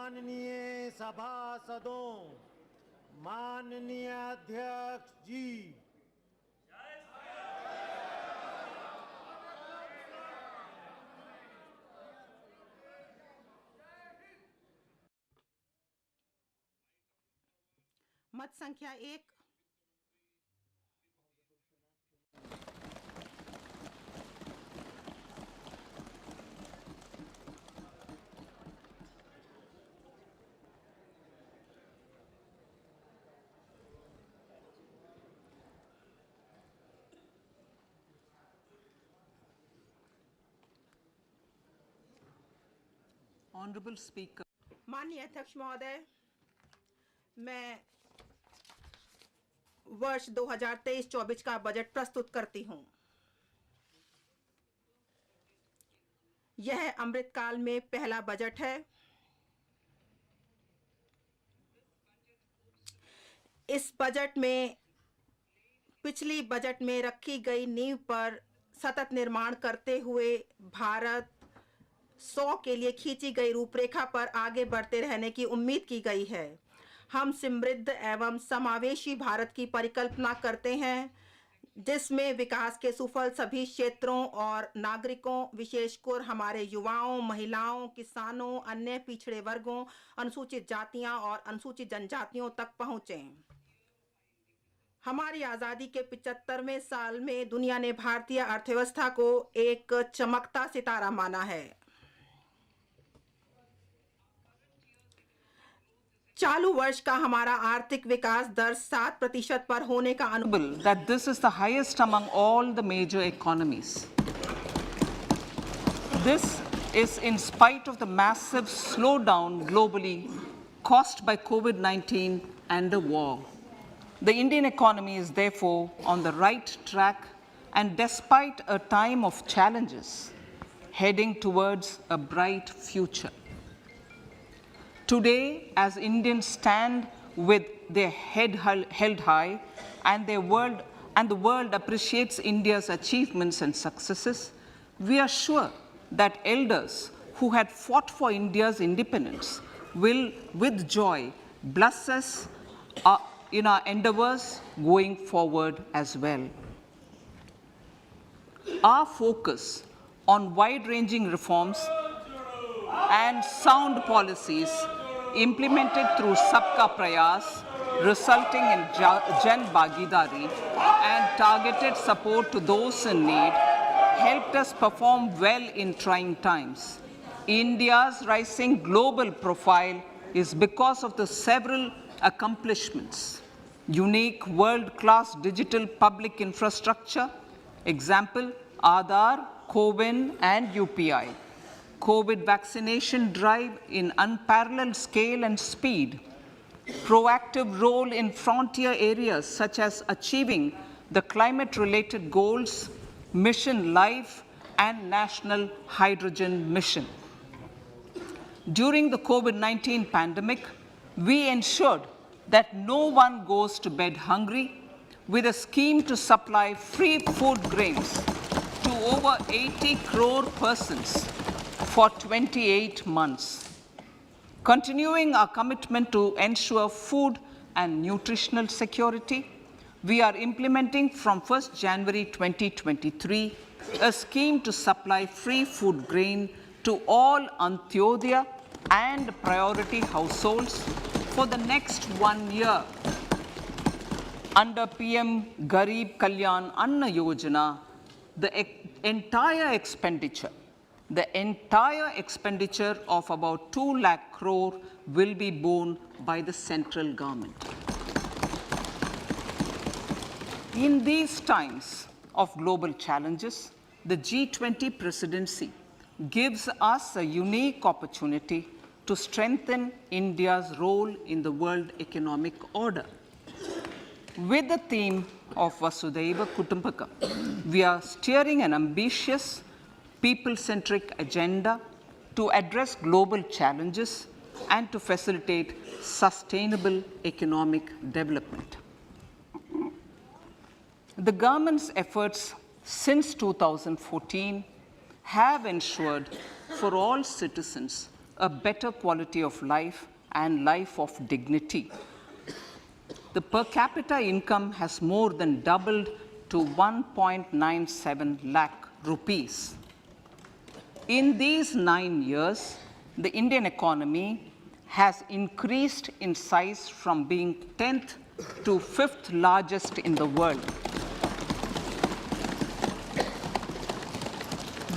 माननीय सभासदों, माननीय अध्यक्ष जी, मत संख्या 1, Honorable Speaker. माननीय अध्यक्ष महोदय, मैं वर्ष 2023-24 का बजट प्रस्तुत करती हूं। यह अमृतकाल में पहला बजट है। इस बजट में पिछली बजट में रखी गई नींव पर सतत निर्माण करते हुए भारत 100 के लिए खींची गई रूपरेखा पर आगे बढ़ते रहने की उम्मीद की गई है। हम समृद्ध एवं समावेशी भारत की परिकल्पना करते हैं, जिसमें विकास के सुफल सभी क्षेत्रों और नागरिकों, विशेषकर हमारे युवाओं, महिलाओं, किसानों, अन्य पिछड़े वर्गों, अनुसूचित जातियां और अनुसूचित जनजातियों तक पहुंचें। हमारी आज़ादी के 75वें साल में दुनिया ने भारतीय अर्थव्यवस्था को एक चमकता सितारा माना है। चालू वर्ष का हमारा आर्थिक विकास दर 7% पर होने का That this is the highest among all the major economies. This is in spite of the massive slowdown globally caused by COVID-19 and the war. The Indian economy is therefore on the right track, and despite a time of challenges, heading towards a bright future. Today, as Indians stand with their head held high and the world appreciates India's achievements and successes, we are sure that elders who had fought for India's independence will, with joy, bless us in our endeavors going forward as well. Our focus on wide-ranging reforms and sound policies implemented through Sabka Prayas, resulting in Jan Bhagidari and targeted support to those in need, helped us perform well in trying times. India's rising global profile is because of the several accomplishments: unique world-class digital public infrastructure, example, Aadhaar, CoWIN and UPI, COVID vaccination drive in unparalleled scale and speed, proactive role in frontier areas such as achieving the climate-related goals, Mission Life, and National Hydrogen Mission. During the COVID-19 pandemic, we ensured that no one goes to bed hungry with a scheme to supply free food grains to over 80 crore persons for 28 months. Continuing our commitment to ensure food and nutritional security, we are implementing from 1st January 2023 a scheme to supply free food grain to all Antyodaya and priority households for the next 1 year. Under PM Garib Kalyan Anna Yojana, the entire expenditure of about 2 lakh crore will be borne by the central government. In these times of global challenges, the G20 presidency gives us a unique opportunity to strengthen India's role in the world economic order. With the theme of Vasudhaiva Kutumbakam, we are steering an ambitious, people-centric agenda to address global challenges and to facilitate sustainable economic development. The government's efforts since 2014 have ensured for all citizens a better quality of life and life of dignity. The per capita income has more than doubled to 1.97 lakh rupees. In these 9 years, the Indian economy has increased in size from being 10th to 5th largest in the world.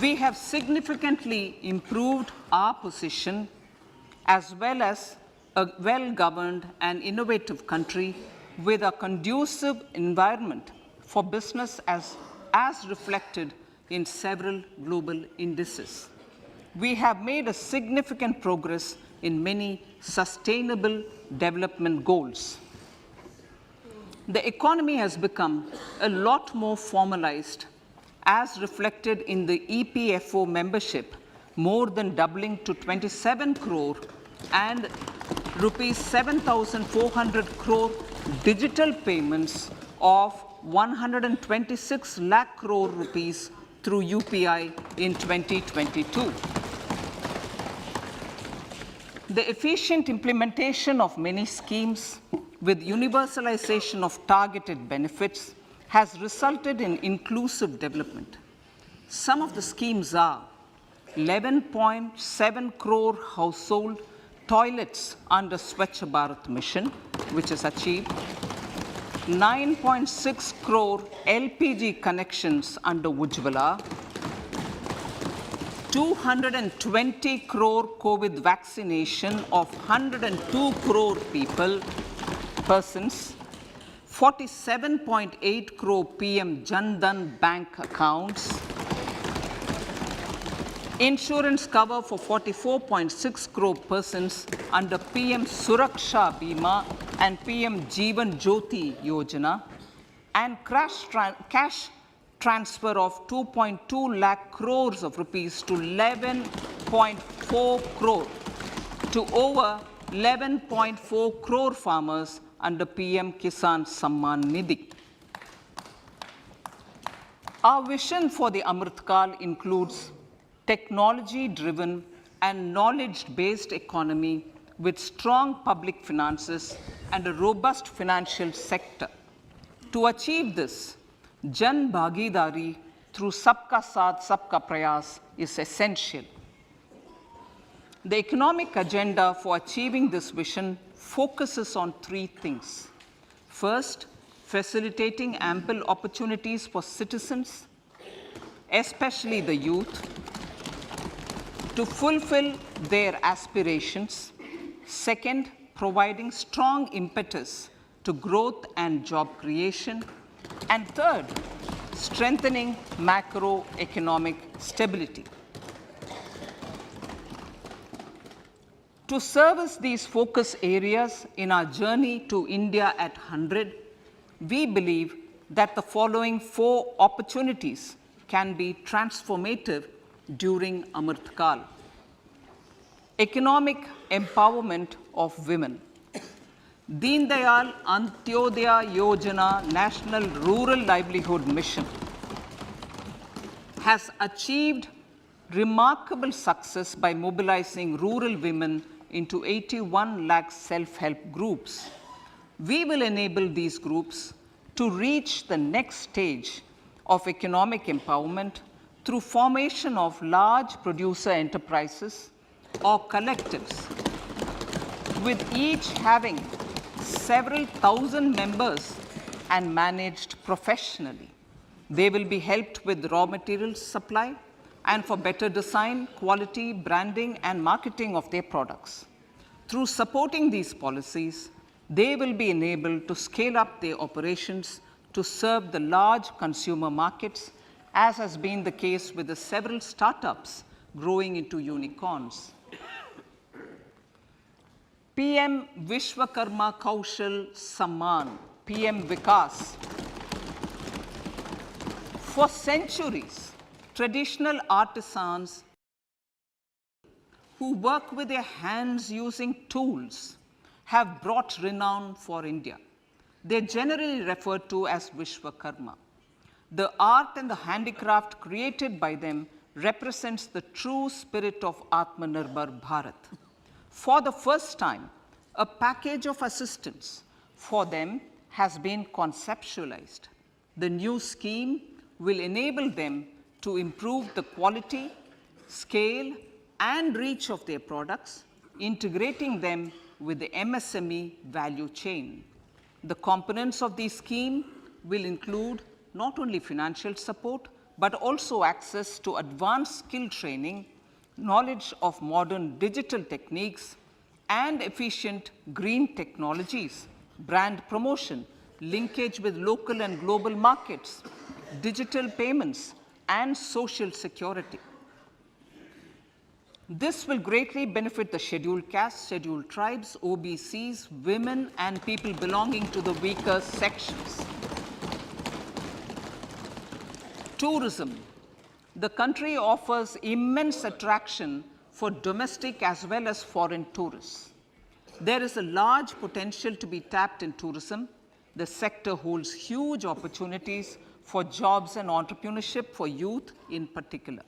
We have significantly improved our position as well as a well-governed and innovative country with a conducive environment for business as reflected in several global indices. We have made a significant progress in many sustainable development goals. The economy has become a lot more formalized as reflected in the EPFO membership, more than doubling to 27 crore and rupees 7,400 crore digital payments of 126 lakh crore rupees through UPI in 2022. The efficient implementation of many schemes with universalization of targeted benefits has resulted in inclusive development. Some of the schemes are 11.7 crore household toilets under Swachh Bharat mission, which is achieved, 9.6 crore LPG connections under Ujjwala, 220 crore COVID vaccination of 102 crore persons, 47.8 crore PM Jan Dhan bank accounts, insurance cover for 44.6 crore persons under PM Suraksha Bima and PM Jeevan Jyoti Yojana, and cash transfer of 2.2 lakh crores of rupees to 11.4 crore to over 11.4 crore farmers under PM Kisan Samman Nidhi. Our vision for the Amrit Kal includes technology-driven and knowledge-based economy with strong public finances and a robust financial sector. To achieve this, Jan Bhagidari through Sabka Saath, Sabka Prayas is essential. The economic agenda for achieving this vision focuses on 3 things. First, facilitating ample opportunities for citizens, especially the youth, to fulfill their aspirations. Second, providing strong impetus to growth and job creation. And third, strengthening macroeconomic stability. To service these focus areas in our journey to India at 100, we believe that the following 4 opportunities can be transformative during Amrit Kal. Economic empowerment of women. Deen Dayal Antyodaya Yojana National Rural Livelihood Mission has achieved remarkable success by mobilizing rural women into 81 lakh self-help groups. We will enable these groups to reach the next stage of economic empowerment through formation of large producer enterprises or collectives, with each having several thousand members and managed professionally. They will be helped with raw materials supply and for better design, quality, branding, and marketing of their products. Through supporting these policies, they will be enabled to scale up their operations to serve the large consumer markets, as has been the case with the several startups growing into unicorns. PM Vishwakarma Kaushal Samman, PM Vikas. For centuries, traditional artisans who work with their hands using tools have brought renown for India. They're generally referred to as Vishwakarma. The art and the handicraft created by them represents the true spirit of Atmanirbhar Bharat. For the first time, a package of assistance for them has been conceptualized. The new scheme will enable them to improve the quality, scale, and reach of their products, integrating them with the MSME value chain. The components of the scheme will include not only financial support, but also access to advanced skill training, knowledge of modern digital techniques, and efficient green technologies, brand promotion, linkage with local and global markets, digital payments, and social security. This will greatly benefit the scheduled castes, scheduled tribes, OBCs, women, and people belonging to the weaker sections. Tourism. The country offers immense attraction for domestic as well as foreign tourists. There is a large potential to be tapped in tourism. The sector holds huge opportunities for jobs and entrepreneurship for youth in particular.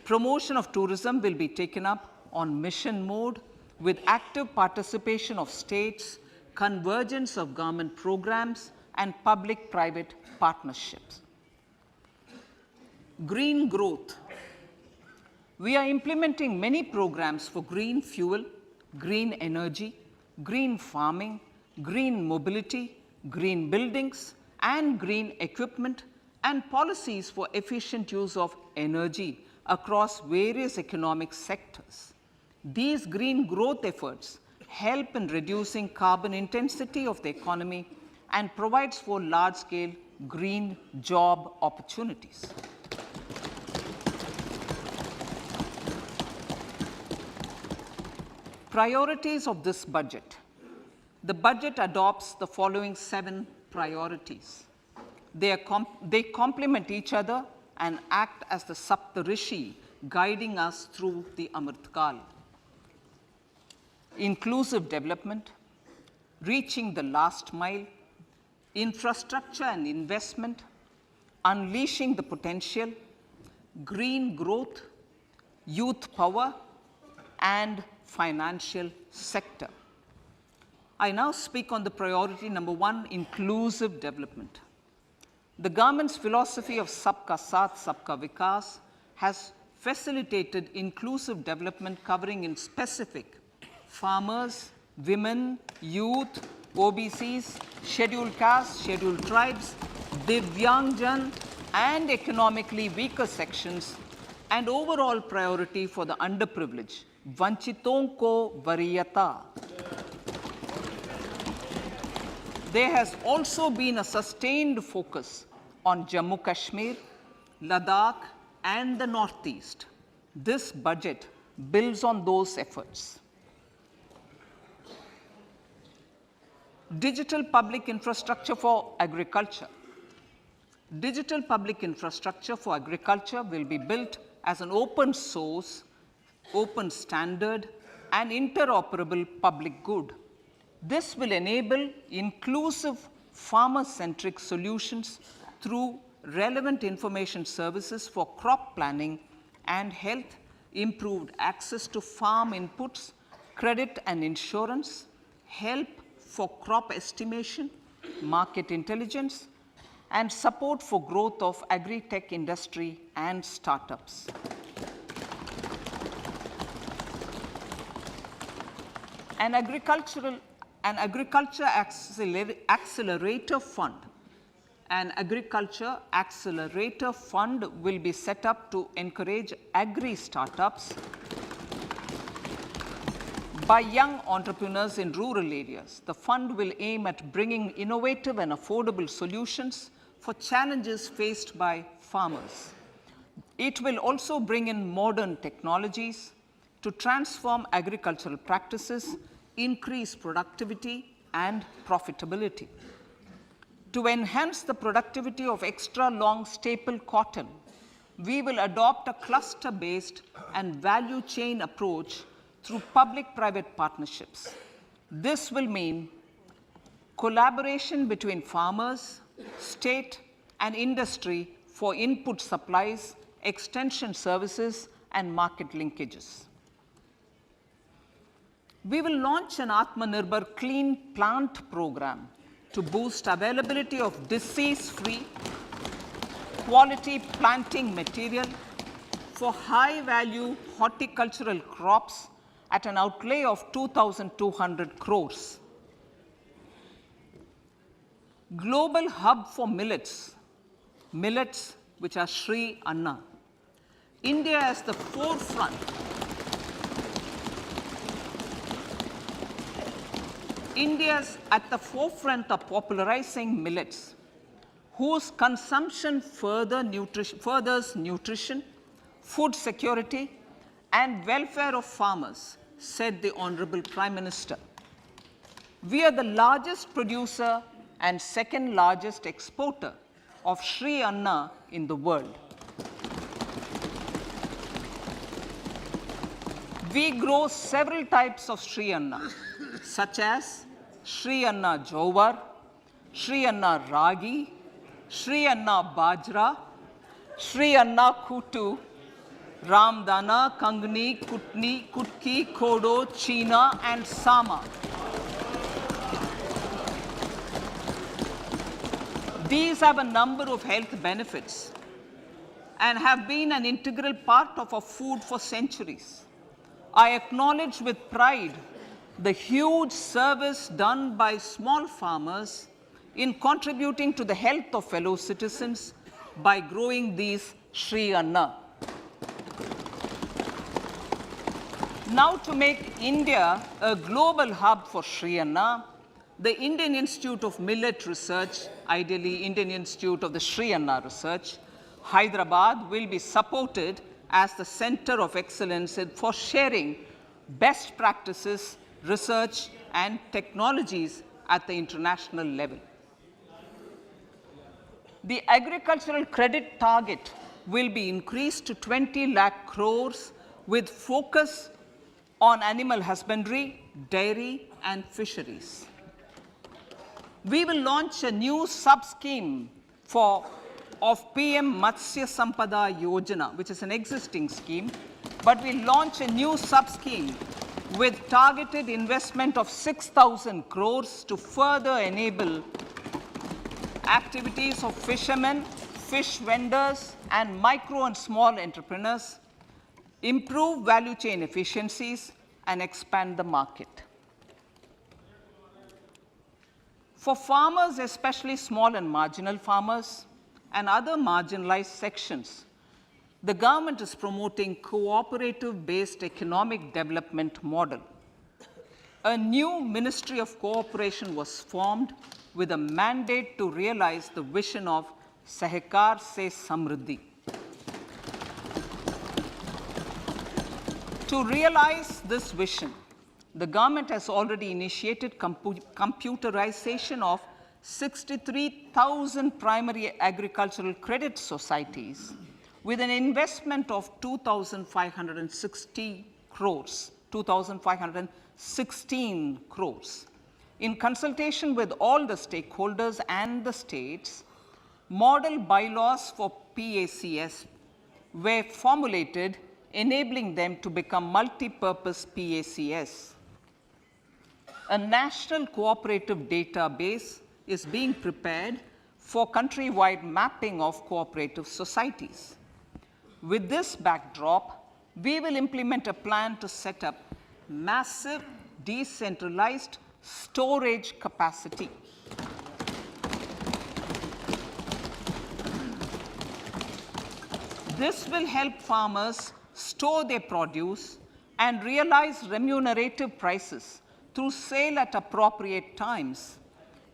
Promotion of tourism will be taken up on mission mode with active participation of states, convergence of government programs, and public-private partnerships. Green growth. We are implementing many programs for green fuel, green energy, green farming, green mobility, green buildings, and green equipment, and policies for efficient use of energy across various economic sectors. These green growth efforts help in reducing carbon intensity of the economy and provides for large-scale green job opportunities. Priorities of this budget. The budget adopts the following 7 priorities. They complement each other and act as the Saptarishi guiding us through the Amritkal. Inclusive development, reaching the last mile, infrastructure and investment, unleashing the potential, green growth, youth power, and financial sector. I now speak on the priority number 1, inclusive development. The government's philosophy of Sabka Saath, Sabka Vikas has facilitated inclusive development covering in specific farmers, women, youth, OBCs, scheduled castes, scheduled tribes, Divyangjan, and economically weaker sections, and overall priority for the underprivileged, Vanchiton ko Variyata. There has also been a sustained focus on Jammu Kashmir, Ladakh, and the Northeast. This budget builds on those efforts. Digital public infrastructure for agriculture. Digital public infrastructure for agriculture will be built as an open source, open standard, and interoperable public good. This will enable inclusive farmer-centric solutions through relevant information services for crop planning and health, improved access to farm inputs, credit and insurance, help for crop estimation, market intelligence, and support for growth of agri-tech industry and startups. An agriculture accelerator fund. An agriculture accelerator fund will be set up to encourage agri startups by young entrepreneurs in rural areas. The fund will aim at bringing innovative and affordable solutions for challenges faced by farmers. It will also bring in modern technologies to transform agricultural practices, increase productivity and profitability. To enhance the productivity of extra long staple cotton, we will adopt a cluster-based and value chain approach through public-private partnerships. This will mean collaboration between farmers, state, and industry for input supplies, extension services, and market linkages. We will launch an Atmanirbhar Clean Plant program to boost availability of disease-free, quality planting material for high-value horticultural crops at an outlay of 2,200 crores. Global hub for millets, which are Sri Anna. India is the forefront. India's at the forefront of popularizing millets, whose consumption furthers nutrition, food security, and welfare of farmers, said the Honorable Prime Minister. We are the largest producer and second largest exporter of Sri Anna in the world. We grow several types of Sri Anna, such as Sri Anna Jowar, Sri Anna Ragi, Sri Anna Bajra, Sri Anna Kutu, Ramdana, Kangni, Kutni, Kutki, Kodo, China, and Sama. These have a number of health benefits and have been an integral part of our food for centuries. I acknowledge with pride the huge service done by small farmers in contributing to the health of fellow citizens by growing these Sri Anna. Now, to make India a global hub for Sri Anna, the Indian Institute of Millet Research, ideally Indian Institute of the Sri Anna Research, Hyderabad, will be supported as the center of excellence for sharing best practices, research, and technologies at the international level. The agricultural credit target will be increased to 20 lakh crores with focus on animal husbandry, dairy, and fisheries. We will launch a new sub-scheme of PM Matsya Sampada Yojana, which is an existing scheme, but we'll launch a new sub-scheme with targeted investment of 6,000 crores to further enable activities of fishermen, fish vendors, and micro and small entrepreneurs, improve value chain efficiencies, and expand the market. For farmers, especially small and marginal farmers and other marginalized sections, the government is promoting cooperative-based economic development model. A new Ministry of Cooperation was formed with a mandate to realize the vision of Sahakar Se Samriddhi. To realize this vision, the government has already initiated computerization of 63,000 primary agricultural credit societies with an investment of 2,560 crores, 2,516 crores. In consultation with all the stakeholders and the states, model bylaws for PACS were formulated, enabling them to become multi-purpose PACS. A national cooperative database is being prepared for countrywide mapping of cooperative societies. With this backdrop, we will implement a plan to set up massive decentralized storage capacity. This will help farmers store their produce and realize remunerative prices through sale at appropriate times.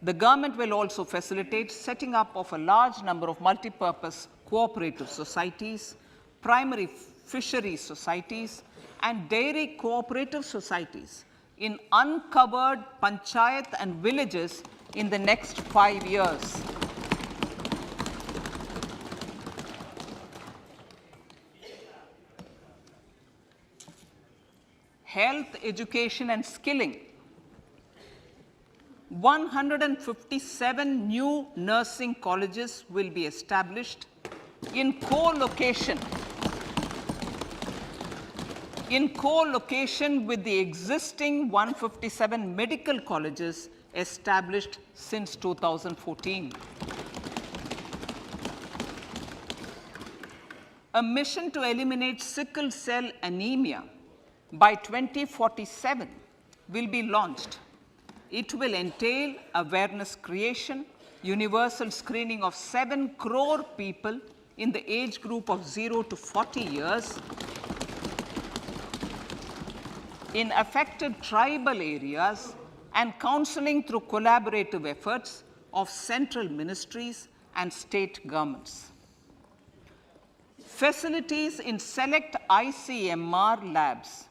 The government will also facilitate setting up of a large number of multipurpose cooperative societies, primary fishery societies, and dairy cooperative societies in uncovered panchayat and villages in the next 5 years. Health, education, and skilling. 157 new nursing colleges will be established in co-location in co-location with the existing 157 medical colleges established since 2014. A mission to eliminate sickle cell anemia by 2047 will be launched. It will entail awareness creation, universal screening of 7 crore people in the age group of 0 to 40 years in affected tribal areas, and counseling through collaborative efforts of central ministries and state governments. Facilities in select ICMR labs,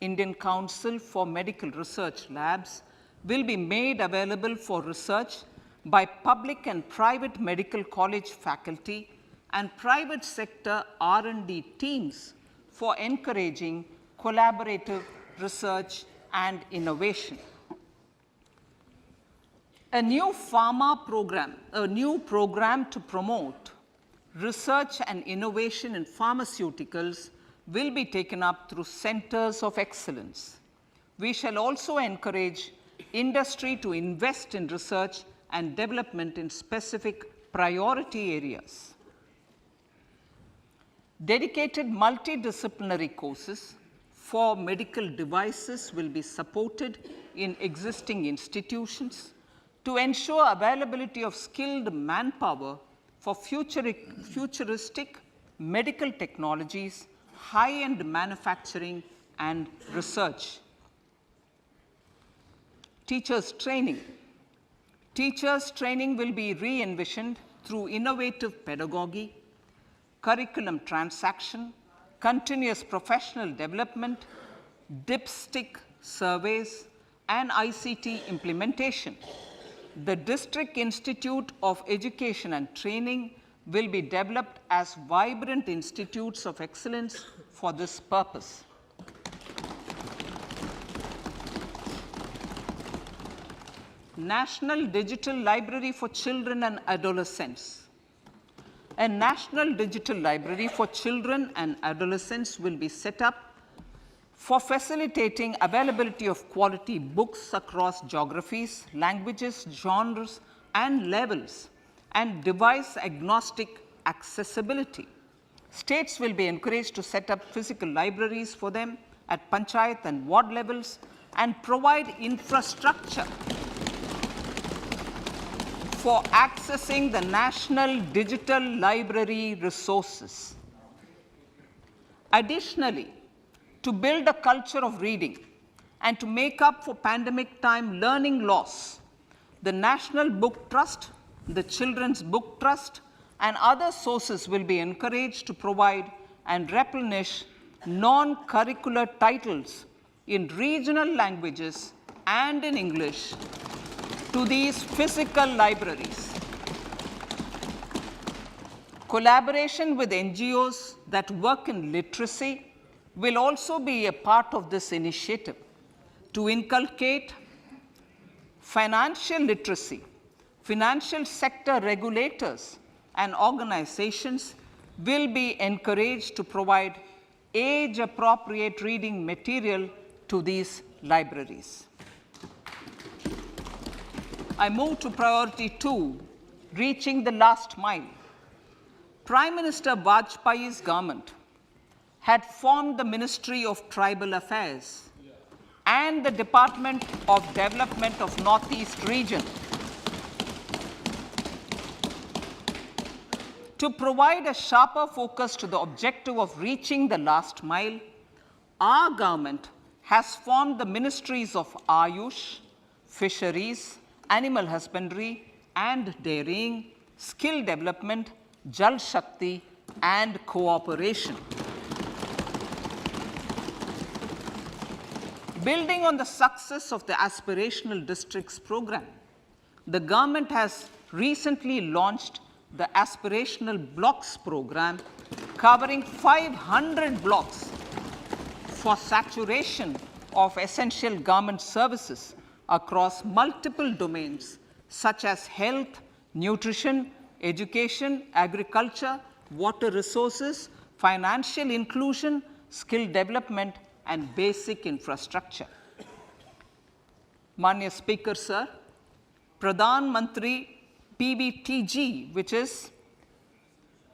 Indian Council for Medical Research Labs, will be made available for research by public and private medical college faculty and private sector R&D teams for encouraging collaborative research and innovation. A new program to promote research and innovation in pharmaceuticals will be taken up through centers of excellence. We shall also encourage industry to invest in research and development in specific priority areas. Dedicated multidisciplinary courses for medical devices will be supported in existing institutions to ensure availability of skilled manpower for futuristic medical technologies, high-end manufacturing, and research. Teachers' training. Teachers' training will be re-envisioned through innovative pedagogy, curriculum transaction, continuous professional development, dipstick surveys, and ICT implementation. The District Institute of Education and Training will be developed as vibrant institutes of excellence for this purpose. National Digital Library for Children and Adolescents. A National Digital Library for Children and Adolescents will be set up for facilitating availability of quality books across geographies, languages, genres, and levels, and device-agnostic accessibility. States will be encouraged to set up physical libraries for them at panchayat and ward levels and provide infrastructure for accessing the national digital library resources. Additionally, to build a culture of reading and to make up for pandemic time learning loss, the National Book Trust, the Children's Book Trust, and other sources will be encouraged to provide and replenish non-curricular titles in regional languages and in English to these physical libraries. Collaboration with NGOs that work in literacy will also be a part of this initiative. To inculcate financial literacy, financial sector regulators and organizations will be encouraged to provide age-appropriate reading material to these libraries. I move to priority 2, reaching the last mile. Prime Minister Vajpayee's government had formed the Ministry of Tribal Affairs and the Department of Development of Northeast Region to provide a sharper focus to the objective of reaching the last mile. Our government has formed the Ministries of Ayush, Fisheries, Animal Husbandry and Dairying, Skill Development, Jal Shakti, and Cooperation. Building on the success of the Aspirational Districts program, the government has recently launched the Aspirational Blocks program, covering 500 blocks for saturation of essential government services across multiple domains such as health, nutrition, education, agriculture, water resources, financial inclusion, skill development, and basic infrastructure. Manya Speaker, Sir, Pradhan Mantri PBTG, which is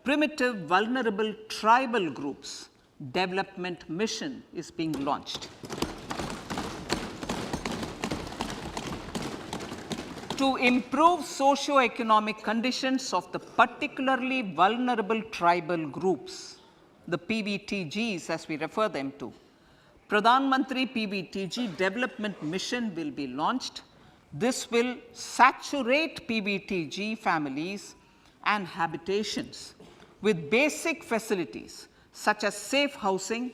Primitive Vulnerable Tribal Groups Development Mission, is being launched. To improve socio-economic conditions of the particularly vulnerable tribal groups, the PBTGs as we refer them to, Pradhan Mantri PBTG Development Mission will be launched. This will saturate PBTG families and habitations with basic facilities such as safe housing,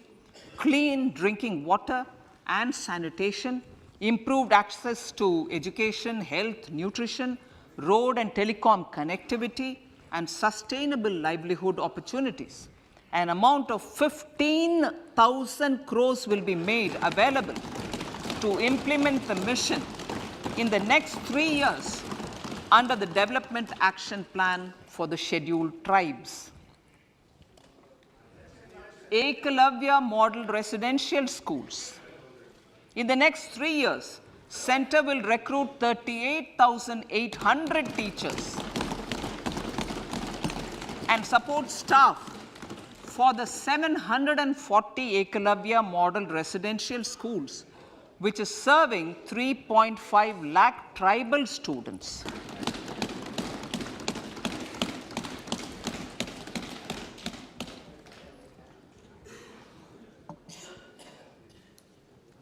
clean drinking water and sanitation, improved access to education, health, nutrition, road and telecom connectivity, and sustainable livelihood opportunities. An amount of 15,000 crores will be made available to implement the mission in the next 3 years under the Development Action Plan for the Scheduled Tribes. Ekalavya Model Residential Schools. In the next 3 years, Center will recruit 38,800 teachers and support staff for the 740 Ekalavya Model Residential Schools, which is serving 3.5 lakh tribal students.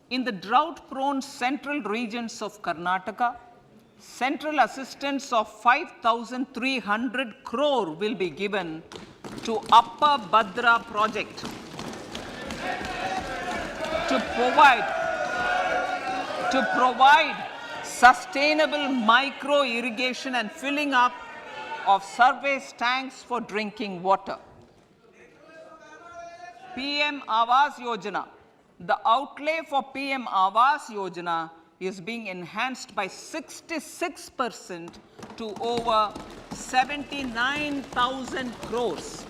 In the drought-prone central regions of Karnataka, central assistance of 5,300 crore will be given to Upper Bhadra project to provide sustainable micro irrigation and filling up of surface tanks for drinking water. PM Awas Yojana. The outlay for PM Awas Yojana is being enhanced by 66% to over 79,000 crores.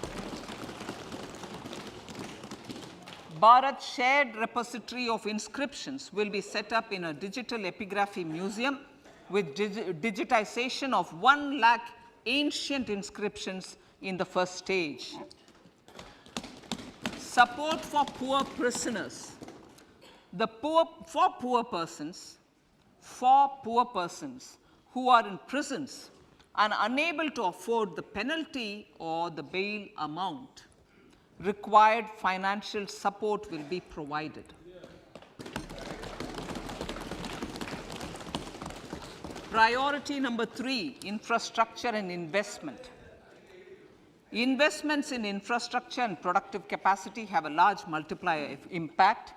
Bharat Shared Repository of Inscriptions will be set up in a digital epigraphy museum with digitization of 1 lakh ancient inscriptions in the first stage. Support for poor prisoners. For poor persons who are in prisons and unable to afford the penalty or the bail amount, required financial support will be provided. Priority number 3, infrastructure and investment. Investments in infrastructure and productive capacity have a large multiplier impact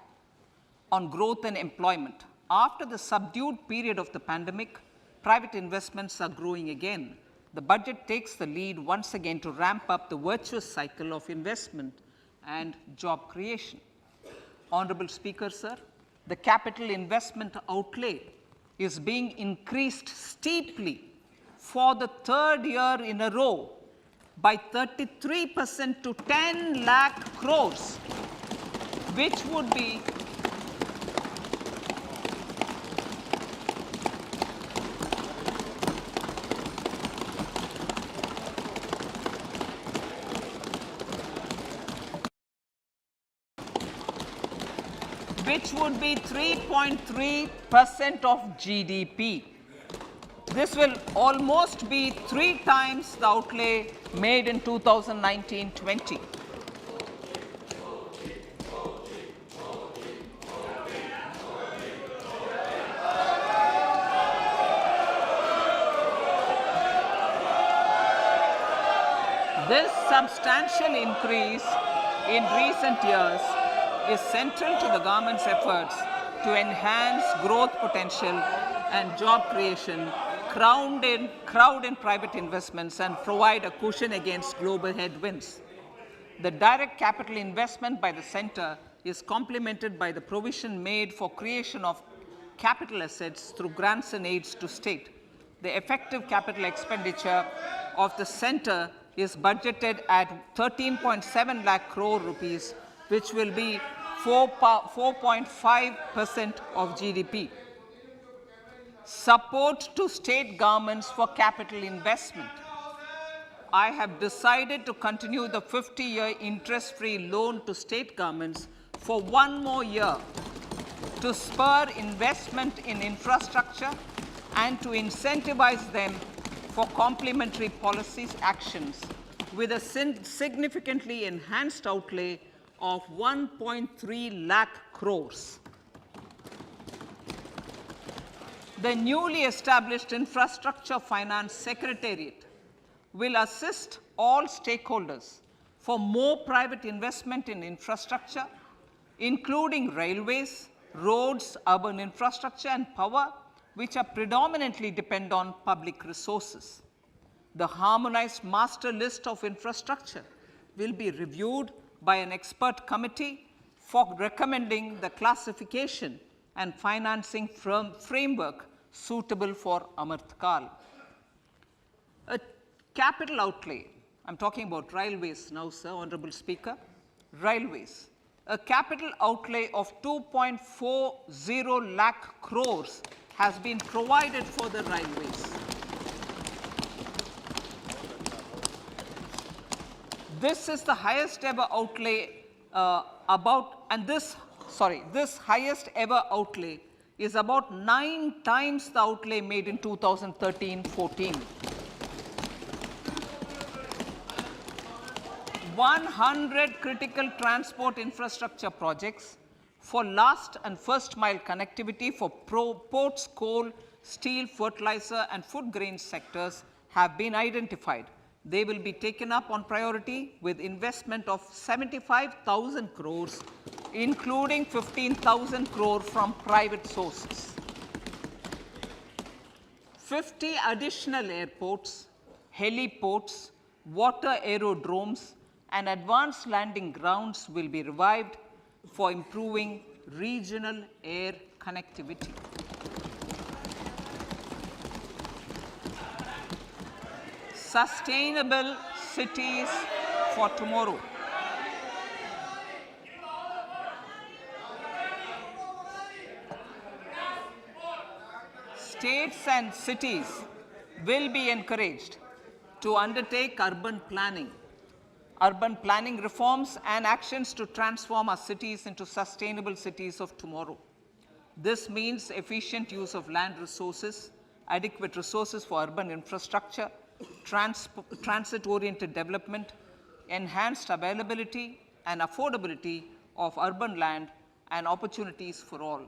on growth and employment. After the subdued period of the pandemic, private investments are growing again. The budget takes the lead once again to ramp up the virtuous cycle of investment and job creation. Honorable Speaker, Sir, the capital investment outlay is being increased steeply for the 3rd year in a row by 33% to 10 lakh crores, which would be which would be 3.3% of GDP. This will almost be 3 times the outlay made in 2019-20. This substantial increase in recent years is central to the government's efforts to enhance growth potential and job creation, crowd in private investments, and provide a cushion against global headwinds. The direct capital investment by the center is complemented by the provision made for creation of capital assets through grants and aids to state. The effective capital expenditure of the center is budgeted at 13.7 lakh crore rupees which will be 4.5% of GDP. Support to state governments for capital investment. I have decided to continue the 50-year interest-free loan to state governments for one more year to spur investment in infrastructure and to incentivize them for complementary policies actions with a significantly enhanced outlay of 1.3 lakh crores. The newly established Infrastructure Finance Secretariat will assist all stakeholders for more private investment in infrastructure, including railways, roads, urban infrastructure, and power, which are predominantly depend on public resources. The harmonized master list of infrastructure will be reviewed by an expert committee for recommending the classification and financing framework suitable for Amrit Kal. A capital outlay, I'm talking about railways now, sir, Honorable Speaker, railways. A capital outlay of 2.40 lakh crores has been provided for the railways. This is the highest ever outlay this highest ever outlay is about 9 times the outlay made in 2013-14. 100 critical transport infrastructure projects for last and first mile connectivity for ports, coal, steel, fertilizer, and food grain sectors have been identified. They will be taken up on priority with investment of 75,000 crores, including 15,000 crore from private sources. 50 additional airports, heliports, water aerodromes, and advanced landing grounds will be revived for improving regional air connectivity. Sustainable cities for tomorrow. States and cities will be encouraged to undertake urban planning reforms and actions to transform our cities into sustainable cities of tomorrow. This means efficient use of land resources, adequate resources for urban infrastructure, transit-oriented development, enhanced availability and affordability of urban land, and opportunities for all.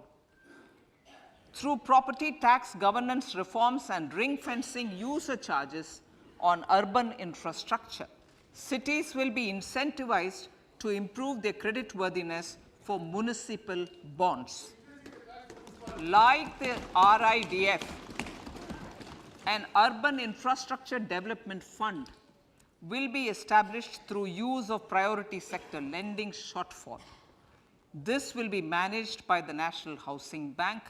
Through property tax governance reforms and ring-fencing user charges on urban infrastructure, cities will be incentivized to improve their creditworthiness for municipal bonds. Like the RIDF, an urban infrastructure development fund will be established through use of priority sector lending shortfall. This will be managed by the National Housing Bank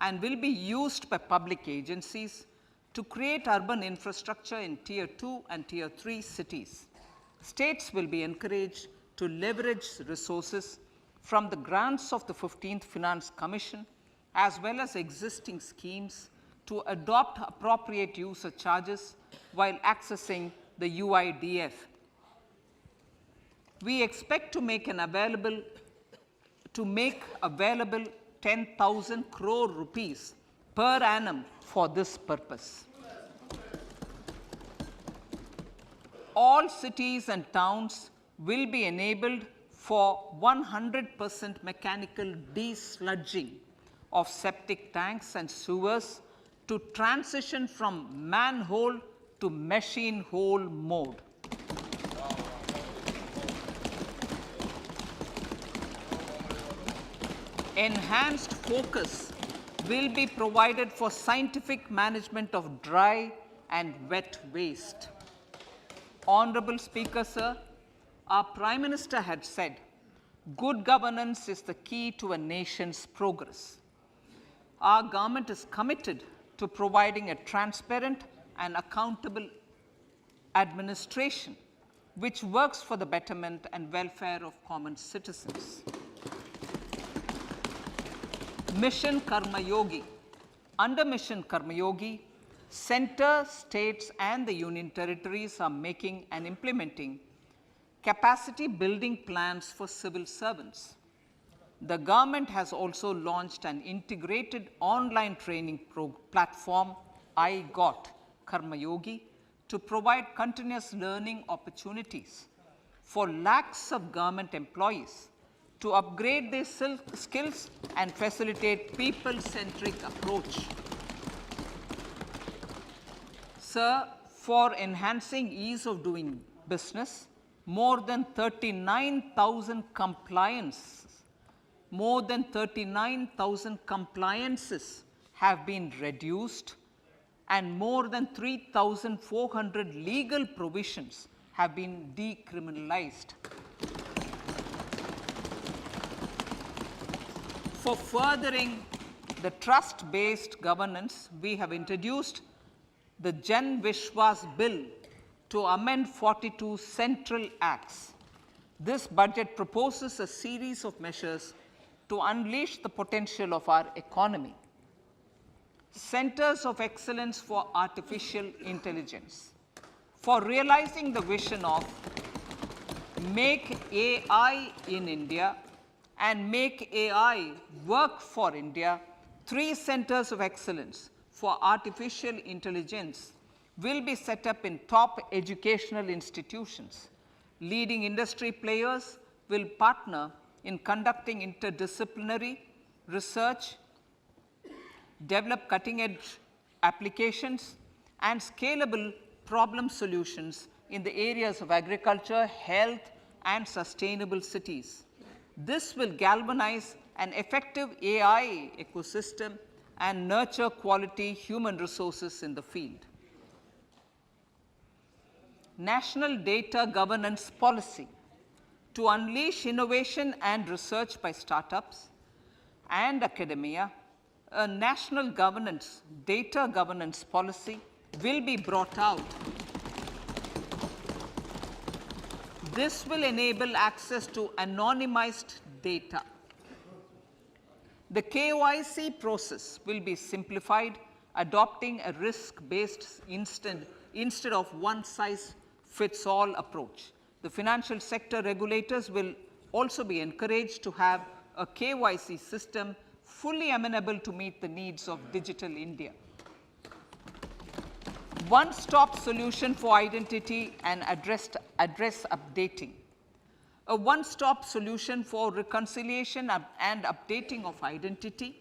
and will be used by public agencies to create urban infrastructure in Tier 2 and Tier 3 cities. States will be encouraged to leverage resources from the grants of the 15th Finance Commission as well as existing schemes to adopt appropriate user charges while accessing the UIDF. We expect to make available 10,000 crore rupees per annum for this purpose. All cities and towns will be enabled for 100% mechanical desludging of septic tanks and sewers to transition from manhole to machine hole mode. Enhanced focus will be provided for scientific management of dry and wet waste. Honorable Speaker, sir, our Prime Minister had said, good governance is the key to a nation's progress. Our government is committed to providing a transparent and accountable administration. which works for the betterment and welfare of common citizens. Mission Karma Yogi. Under Mission Karma Yogi, center, states and the union territories are making and implementing capacity building plans for civil servants. The government has also launched an integrated online training platform, I Got Karma Yogi, to provide continuous learning opportunities for lakhs of government employees to upgrade their skills and facilitate people-centric approach. Sir, for enhancing ease of doing business, more than 39,000 compliances have been reduced and more than 3,400 legal provisions have been decriminalized. For furthering the trust-based governance, we have introduced the Jan Vishwas Bill to amend 42 central acts. This budget proposes a series of measures to unleash the potential of our economy. Centers of Excellence for Artificial Intelligence. For realizing the vision of Make AI in India and Make AI Work for India, 3 centers of excellence for artificial intelligence will be set up in top educational institutions. Leading industry players will partner in conducting interdisciplinary research, develop cutting-edge applications, and scalable problem solutions in the areas of agriculture, health, and sustainable cities. This will galvanize an effective AI ecosystem and nurture quality human resources in the field. National Data Governance Policy. To unleash innovation and research by startups and academia, a national data governance policy will be brought out. This will enable access to anonymized data. The KYC process will be simplified, adopting a risk-based instead of one-size-fits-all approach. The financial sector regulators will also be encouraged to have a KYC system fully amenable to meet the needs of digital India. One-stop solution for identity and address updating. A one-stop solution for reconciliation and updating of identity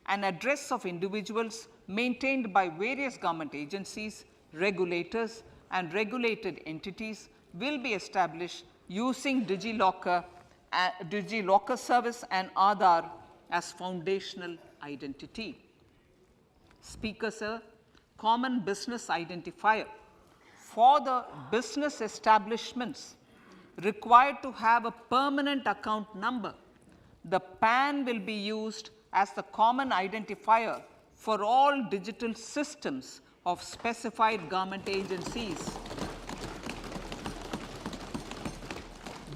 and address of individuals maintained by various government agencies, regulators, and regulated entities will be established using DigiLocker service and Aadhaar as foundational identity. Speaker, sir, common business identifier. For the business establishments required to have a permanent account number, the PAN will be used as the common identifier for all digital systems of specified government agencies.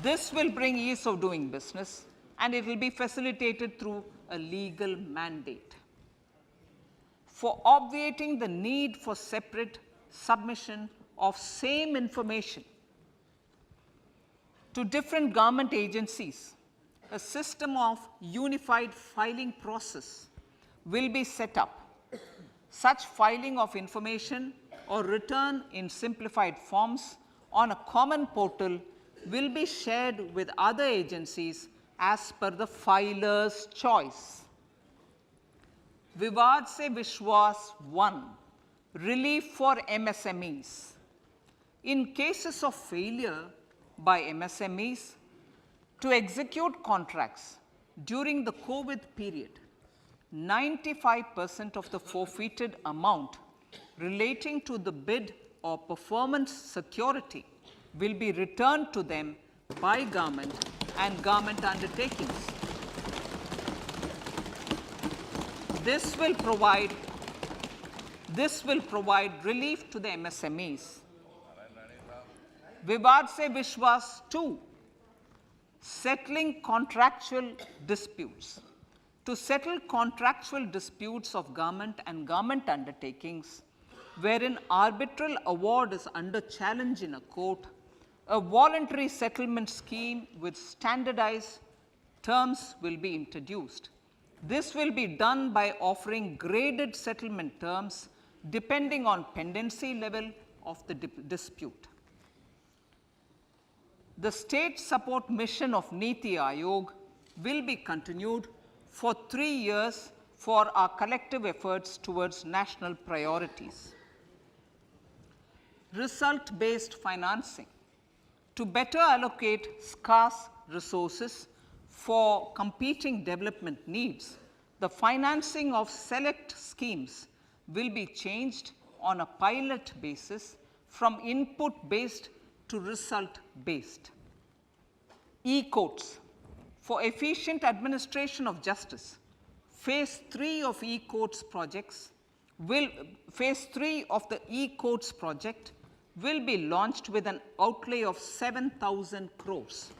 This will bring ease of doing business, and it will be facilitated through a legal mandate. For obviating the need for separate submission of same information to different government agencies, a system of unified filing process will be set up. Such filing of information or return in simplified forms on a common portal will be shared with other agencies as per the filer's choice. Vivad se Vishwas 1, relief for MSMEs. In cases of failure by MSMEs to execute contracts during the COVID period, 95% of the forfeited amount relating to the bid or performance security will be returned to them by government and government undertakings. This will provide relief to the MSMEs. Vivad Se Vishwas 2, settling contractual disputes. To settle contractual disputes of government and government undertakings, wherein arbitral award is under challenge in a court, a voluntary settlement scheme with standardized terms will be introduced. This will be done by offering graded settlement terms depending on pendency level of the dispute. The state support mission of Niti Aayog will be continued for 3 years for our collective efforts towards national priorities. Result-based financing. To better allocate scarce resources for competing development needs, the financing of select schemes will be changed on a pilot basis from input-based to result-based. E-courts. For efficient administration of justice, phase 3 of e-courts projects phase 3 of the e-courts project will be launched with an outlay of 7,000 crores.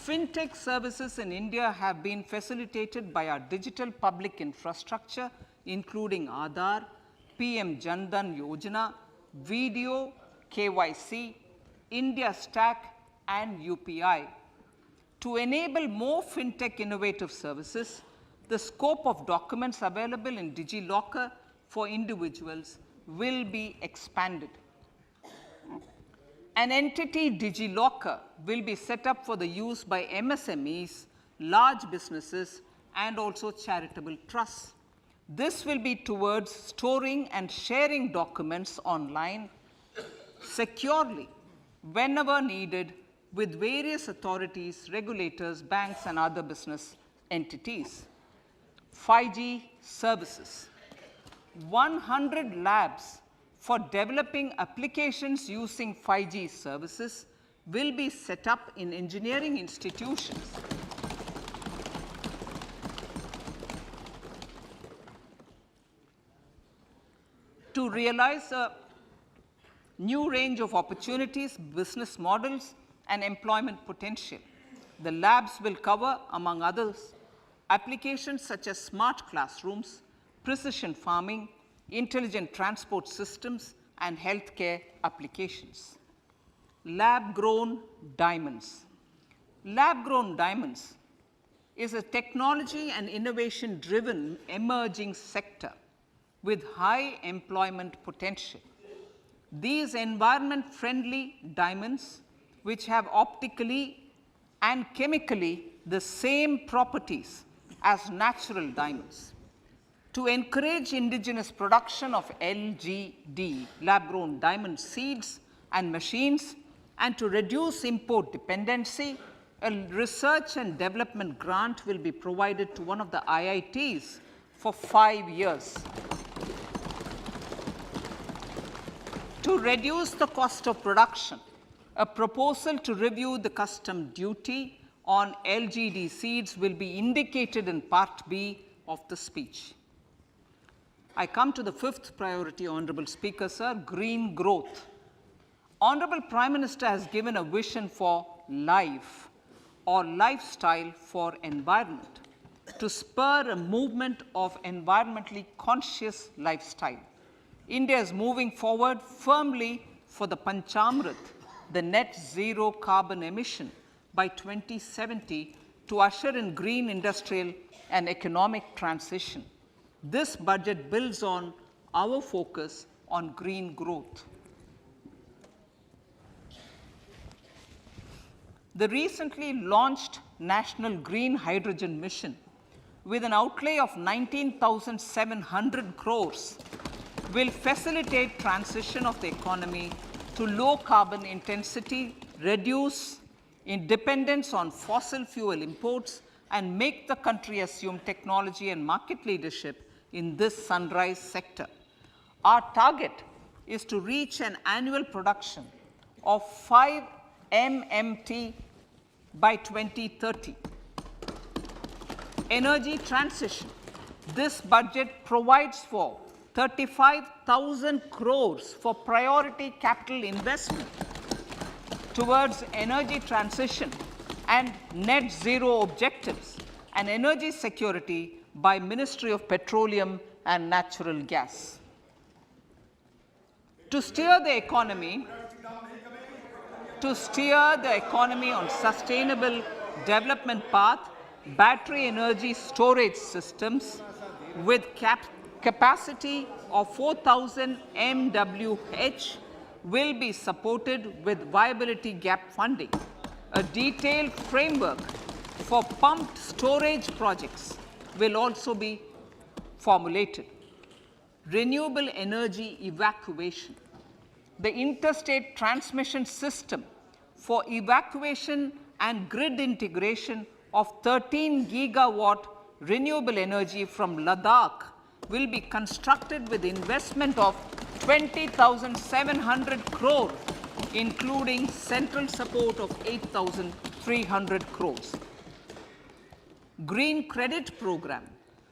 Fintech services in India have been facilitated by our digital public infrastructure, including Aadhaar, PM Jan Dhan Yojana, Video, KYC, India Stack, and UPI. To enable more fintech innovative services, the scope of documents available in DigiLocker for individuals will be expanded. An entity DigiLocker will be set up for the use by MSMEs, large businesses, and also charitable trusts. This will be towards storing and sharing documents online securely whenever needed with various authorities, regulators, banks, and other business entities. 5G services. 100 labs for developing applications using 5G services will be set up in engineering institutions. To realize a new range of opportunities, business models, and employment potential. The labs will cover, among others, applications such as smart classrooms, precision farming, intelligent transport systems, and healthcare applications. Lab-grown diamonds. Lab-grown diamonds is a technology and innovation-driven emerging sector with high employment potential. These environment-friendly diamonds, which have optically and chemically the same properties as natural diamonds. To encourage indigenous production of LGD, lab-grown diamond seeds and machines, and to reduce import dependency, a research and development grant will be provided to one of the IITs for 5 years. To reduce the cost of production, a proposal to review the custom duty on LGD seeds will be indicated in Part B of the speech. I come to the fifth priority, Honorable Speaker, sir, green growth. Honorable Prime Minister has given a vision for life or lifestyle for environment to spur a movement of environmentally conscious lifestyle. India is moving forward firmly for the Panchamrit, the net zero carbon emission by 2070 to usher in green industrial and economic transition. This budget builds on our focus on green growth. The recently launched National Green Hydrogen Mission, with an outlay of 19,700 crores, will facilitate transition of the economy to low carbon intensity, reduce dependence on fossil fuel imports, and make the country assume technology and market leadership in this sunrise sector. Our target is to reach an annual production of 5 MMT by 2030. Energy transition. This budget provides for 35,000 crores for priority capital investment towards energy transition and net zero objectives and energy security by Ministry of Petroleum and Natural Gas. To steer the economy on sustainable development path, battery energy storage systems with capacity of 4,000 MWh will be supported with viability gap funding. A detailed framework for pumped storage projects will also be formulated. Renewable energy evacuation. The interstate transmission system for evacuation and grid integration of 13 gigawatt renewable energy from Ladakh will be constructed with investment of 20,700 crore, including central support of 8,300 crores. Green credit program.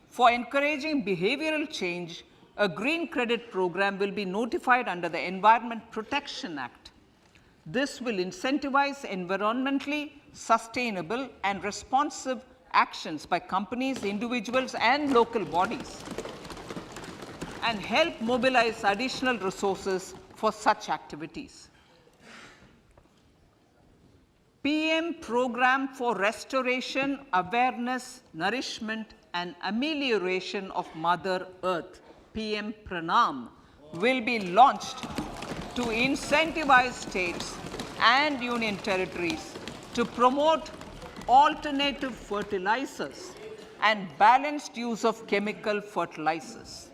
For encouraging behavioral change, a green credit program will be notified under the Environment Protection Act. This will incentivize environmentally sustainable and responsive actions by companies, individuals, and local bodies, and help mobilize additional resources for such activities. PM Program for Restoration, Awareness, Nourishment, and Amelioration of Mother Earth, PM Pranam, will be launched to incentivize states and union territories to promote alternative fertilizers and balanced use of chemical fertilizers.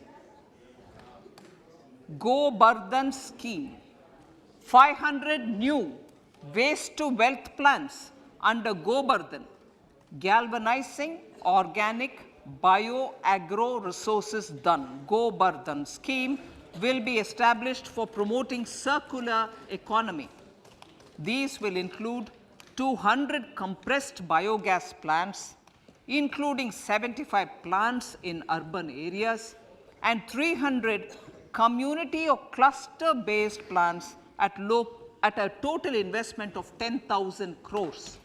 Go Bardhan Scheme. 500 new waste to wealth plants under Go Bardhan, galvanizing organic bio-agro resources done. Go Bardhan scheme will be established for promoting circular economy. These will include 200 compressed biogas plants, including 75 plants in urban areas, and 300 community or cluster-based plants at a total investment of 10,000 crores.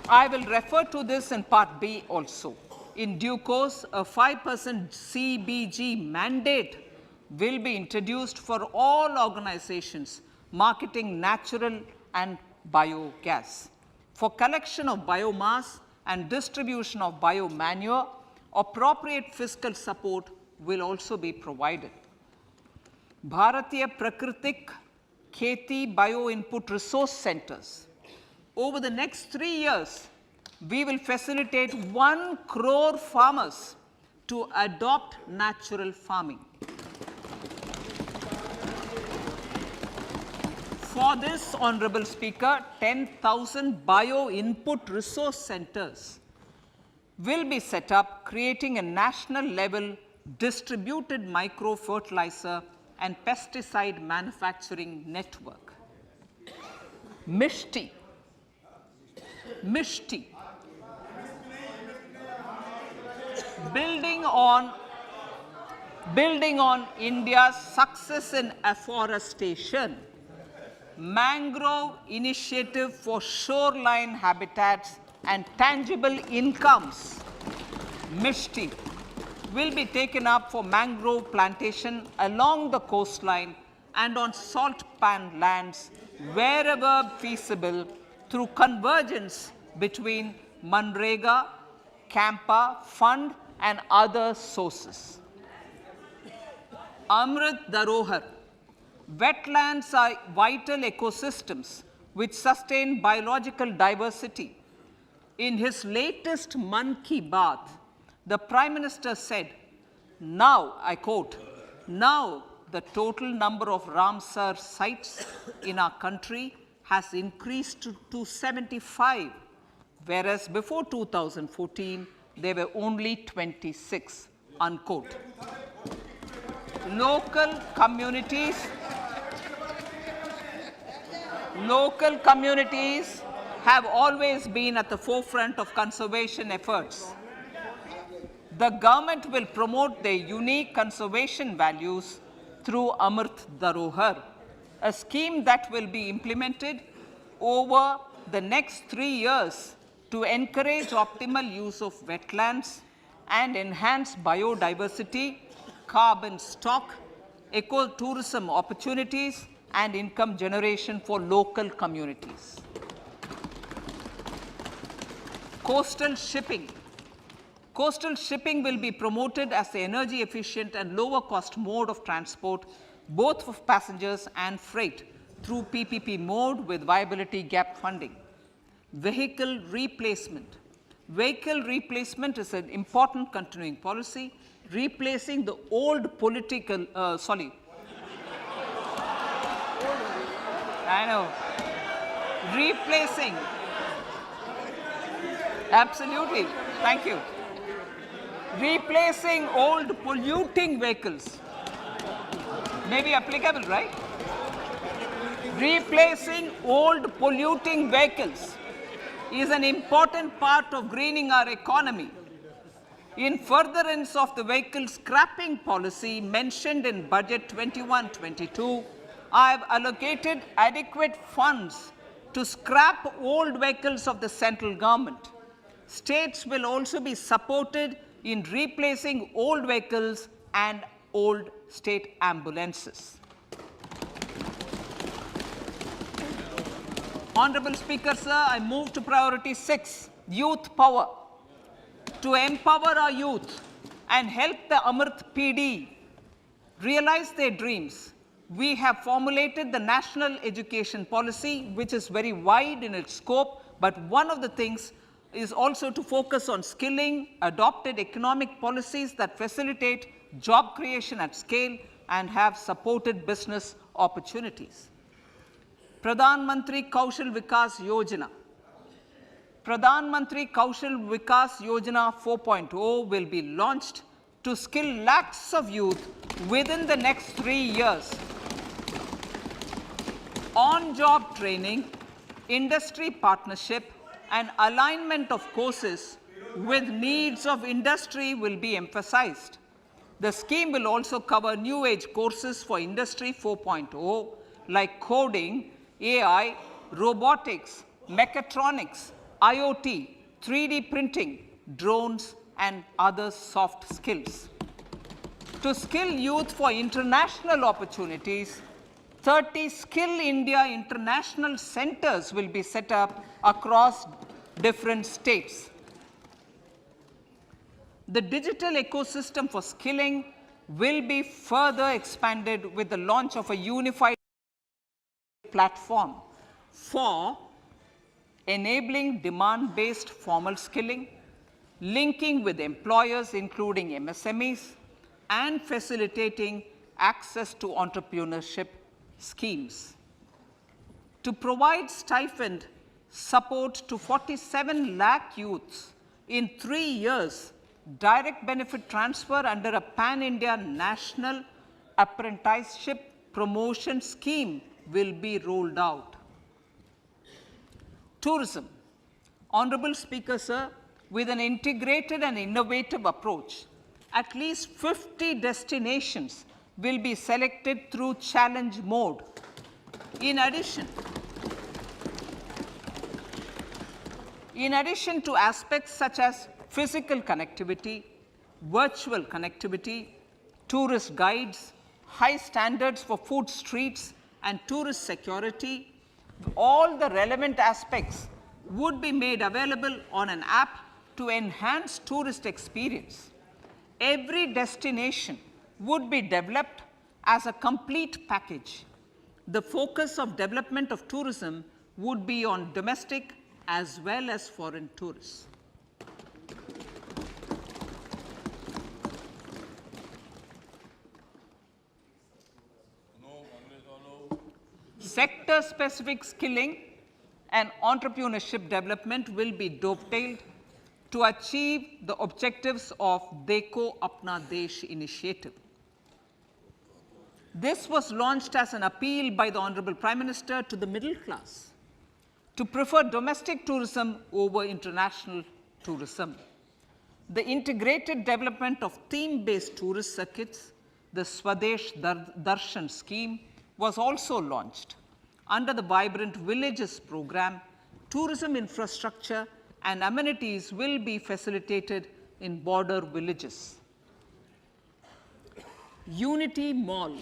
I will refer to this in Part B also. In due course, a 5% CBG mandate will be introduced for all organizations marketing natural and biogas. For collection of biomass and distribution of biomanure, appropriate fiscal support will also be provided. Bharatiya Prakritik Kheti Bio Input Resource Centers. Over the next 3 years, we will facilitate 1 crore farmers to adopt natural farming. For this, Honorable Speaker, 10,000 bio input resource centers will be set up, creating a national level distributed micro fertilizer and pesticide manufacturing network. Mishti. Building on India's success in afforestation, mangrove initiative for shoreline habitats and tangible incomes, Mishti, will be taken up for mangrove plantation along the coastline and on salt pan lands wherever feasible through convergence between Manrega, Campa Fund and other sources. Amrit Dharohar. Wetlands are vital ecosystems which sustain biological diversity. In his latest Mann Ki Baat, the Prime Minister said, now, I quote, now the total number of Ramsar sites in our country has increased to 75, whereas before 2014, there were only 26, unquote. Local communities have always been at the forefront of conservation efforts. the government will promote their unique conservation values through Amrit Dharohar, a scheme that will be implemented over the next 3 years to encourage optimal use of wetlands and enhance biodiversity, carbon stock, ecotourism opportunities, and income generation for local communities. Coastal shipping. Coastal shipping will be promoted as the energy efficient and lower cost mode of transport, both for passengers and freight, through PPP mode with viability gap funding. Vehicle replacement. Vehicle replacement is an important continuing policy, replacing the old political, I know, replacing, absolutely, thank you. Replacing old polluting vehicles. May be applicable, right? Replacing old polluting vehicles is an important part of greening our economy. In furtherance of the vehicle scrapping policy mentioned in Budget 21-22, I have allocated adequate funds to scrap old vehicles of the central government. States will also be supported in replacing old vehicles and old state ambulances. Honorable Speaker, sir, I move to priority 6, youth power. To empower our youth and help the Amrit PD realize their dreams, we have formulated the national education policy, which is very wide in its scope, but one of the things is also to focus on skilling, adopted economic policies that facilitate job creation at scale and have supported business opportunities. Pradhan Mantri Kaushal Vikas Yojana. Pradhan Mantri Kaushal Vikas Yojana 4.0 will be launched to skill lakhs of youth within the next 3 years. On-job training, industry partnership, and alignment of courses with needs of industry will be emphasized. The scheme will also cover new age courses for Industry 4.0 like coding, AI, robotics, mechatronics, IoT, 3D printing, drones, and other soft skills. To skill youth for international opportunities, 30 Skill India International Centers will be set up across different states. The digital ecosystem for skilling will be further expanded with the launch of a unified platform for enabling demand-based formal skilling, linking with employers including MSMEs, and facilitating access to entrepreneurship schemes. To provide stipend support to 47 lakh youths in 3 years, direct benefit transfer under a pan-India national apprenticeship promotion scheme will be rolled out. Tourism. Honorable Speaker, sir, with an integrated and innovative approach, at least 50 destinations will be selected through challenge mode. In addition to aspects such as physical connectivity, virtual connectivity, tourist guides, high standards for food streets, and tourist security, all the relevant aspects would be made available on an app to enhance tourist experience. Every destination would be developed as a complete package. The focus of development of tourism would be on domestic as well as foreign tourists. Sector-specific skilling and entrepreneurship development will be dovetailed to achieve the objectives of Dekho Apna Desh initiative. This was launched as an appeal by the Honorable Prime Minister to the middle class to prefer domestic tourism over international tourism. The integrated development of theme-based tourist circuits, the Swadesh Darshan scheme, was also launched. Under the Vibrant Villages program, tourism infrastructure and amenities will be facilitated in border villages. Unity Mall.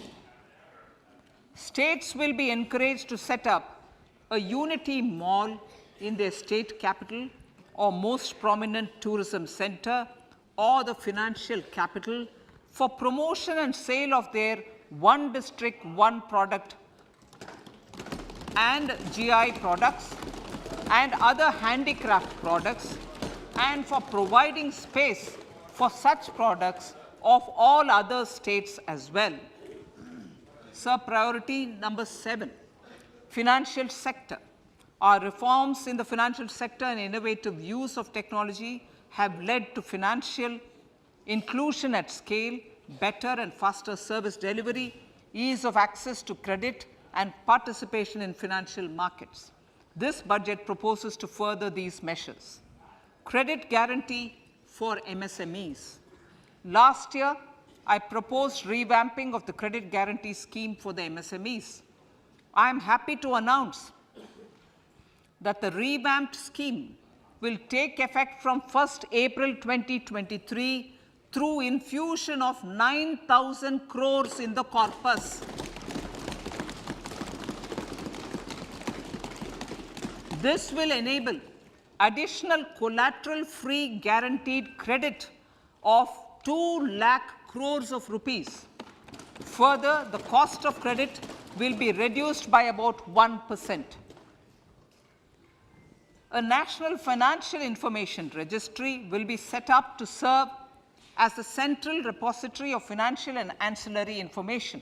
States will be encouraged to set up a Unity Mall in their state capital or most prominent tourism center or the financial capital for promotion and sale of their one district, one product and GI products and other handicraft products, and for providing space for such products of all other states as well. Sir, priority number 7, financial sector. Our reforms in the financial sector and innovative use of technology have led to financial inclusion at scale, better and faster service delivery, ease of access to credit, and participation in financial markets. This budget proposes to further these measures. Credit guarantee for MSMEs. Last year, I proposed revamping of the credit guarantee scheme for the MSMEs. I am happy to announce that the revamped scheme will take effect from 1st April 2023 through infusion of 9,000 crores in the corpus. This will enable additional collateral-free guaranteed credit of 2 lakh crores of rupees. Further, the cost of credit will be reduced by about 1%. A national financial information registry will be set up to serve as a central repository of financial and ancillary information.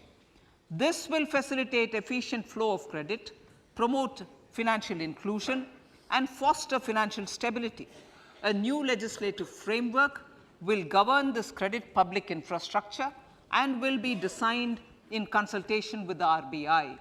This will facilitate efficient flow of credit, promote financial inclusion, and foster financial stability. A new legislative framework will govern this credit public infrastructure and will be designed in consultation with the RBI.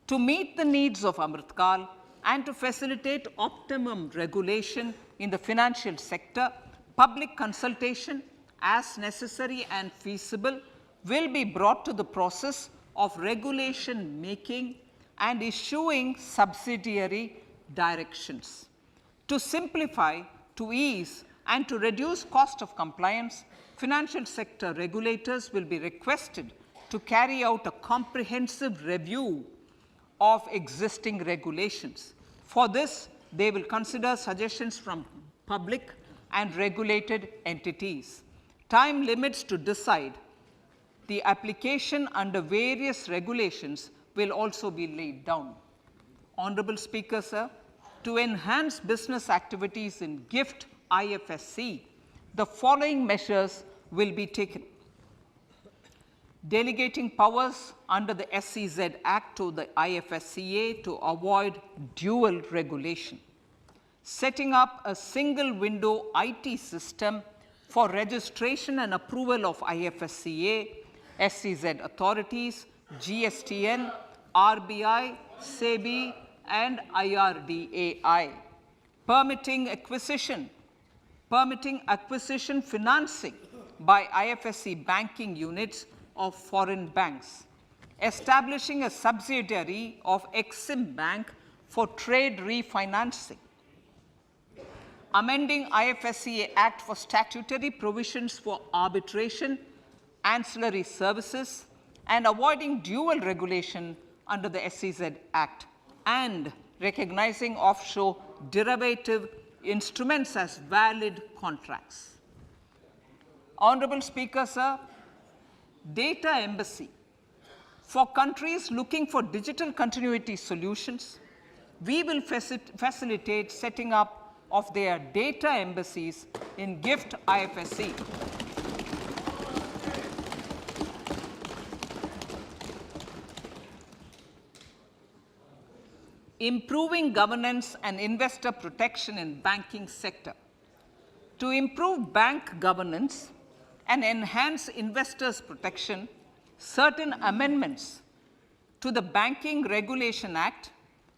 To meet the needs of Amrit Kal and to facilitate optimum regulation in the financial sector, public consultation, as necessary and feasible, will be brought to the process of regulation making and issuing subsidiary directions. To simplify, to ease, and to reduce cost of compliance, financial sector regulators will be requested to carry out a comprehensive review of existing regulations. For this, they will consider suggestions from public and regulated entities. Time limits to decide the application under various regulations will also be laid down. Honorable Speaker, sir, to enhance business activities in GIFT IFSC, the following measures will be taken. Delegating powers under the SEZ Act to the IFSCA to avoid dual regulation. Setting up a single window IT system for registration and approval of IFSCA, SEZ authorities, GSTN, RBI, SEBI, and IRDAI. Permitting acquisition financing by IFSC banking units of foreign banks. Establishing a subsidiary of Exim Bank for trade refinancing. Amending IFSCA Act for statutory provisions for arbitration, ancillary services, and avoiding dual regulation under the SEZ Act, and recognizing offshore derivative instruments as valid contracts. Honorable Speaker, sir, data embassy. For countries looking for digital continuity solutions, we will facilitate setting up of their data embassies in GIFT IFSC. Improving governance and investor protection in banking sector. To improve bank governance and enhance investors' protection, certain amendments to the Banking Regulation Act,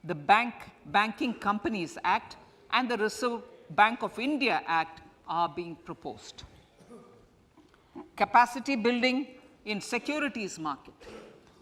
the Banking Companies Act, and the Reserve Bank of India Act are being proposed. Capacity building in securities market.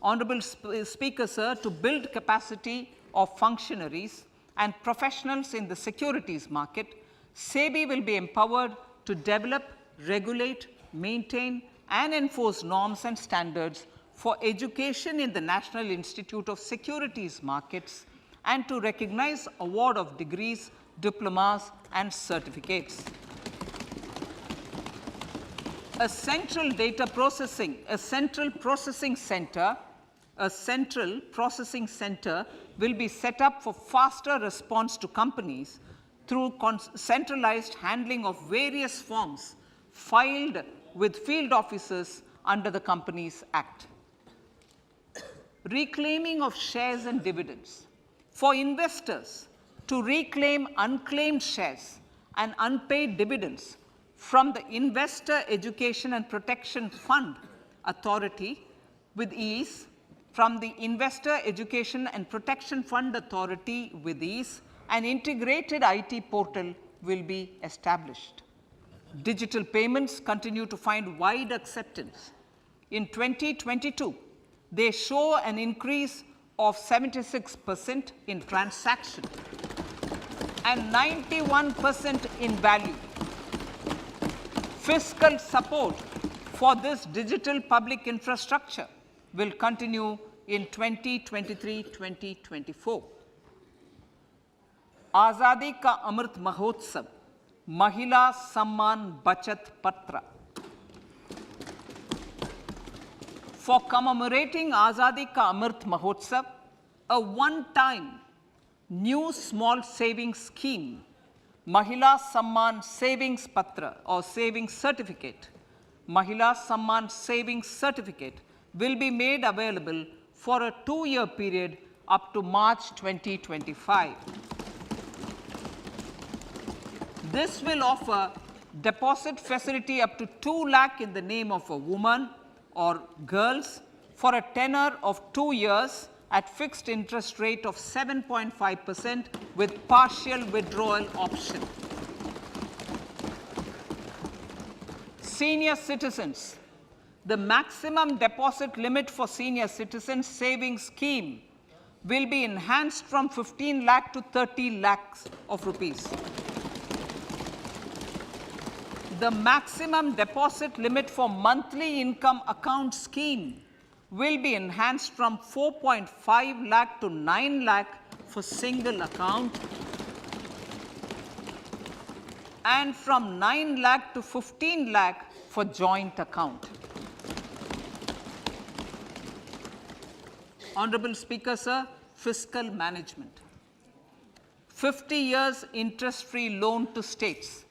Honorable Speaker, sir, to build capacity of functionaries and professionals in the securities market, SEBI will be empowered to develop, regulate, maintain, and enforce norms and standards for education in the National Institute of Securities Markets and to recognize award of degrees, diplomas, and certificates. A central processing center will be set up for faster response to companies through centralized handling of various forms filed with field officers under the Companies Act. Reclaiming of shares and dividends. For investors to reclaim unclaimed shares and unpaid dividends from the Investor Education and Protection Fund Authority with ease, from the Investor Education and Protection Fund Authority with ease, an integrated IT portal will be established. Digital payments continue to find wide acceptance. In 2022, they show an increase of 76% in transaction and 91% in value. Fiscal support for this digital public infrastructure will continue in 2023-2024. Azadi Ka Amrit Mahotsav, Mahila Samman Bachat Patra. For commemorating Azadi Ka Amrit Mahotsav, a one-time new small savings scheme, Mahila Samman Savings Patra or Savings Certificate, Mahila Samman Savings Certificate will be made available for a 2-year period up to March 2025. This will offer deposit facility up to 2 lakh in the name of a woman or girls for a tenure of 2 years at fixed interest rate of 7.5% with partial withdrawal option. Senior citizens. The maximum deposit limit for senior citizens savings scheme will be enhanced from 15 lakh to 30 lakhs of rupees. The maximum deposit limit for monthly income account scheme will be enhanced from 4.5 lakh to 9 lakh for single account and from 9 lakh to 15 lakh for joint account. Honorable Speaker, sir, fiscal management. 50 years interest-free loan to states.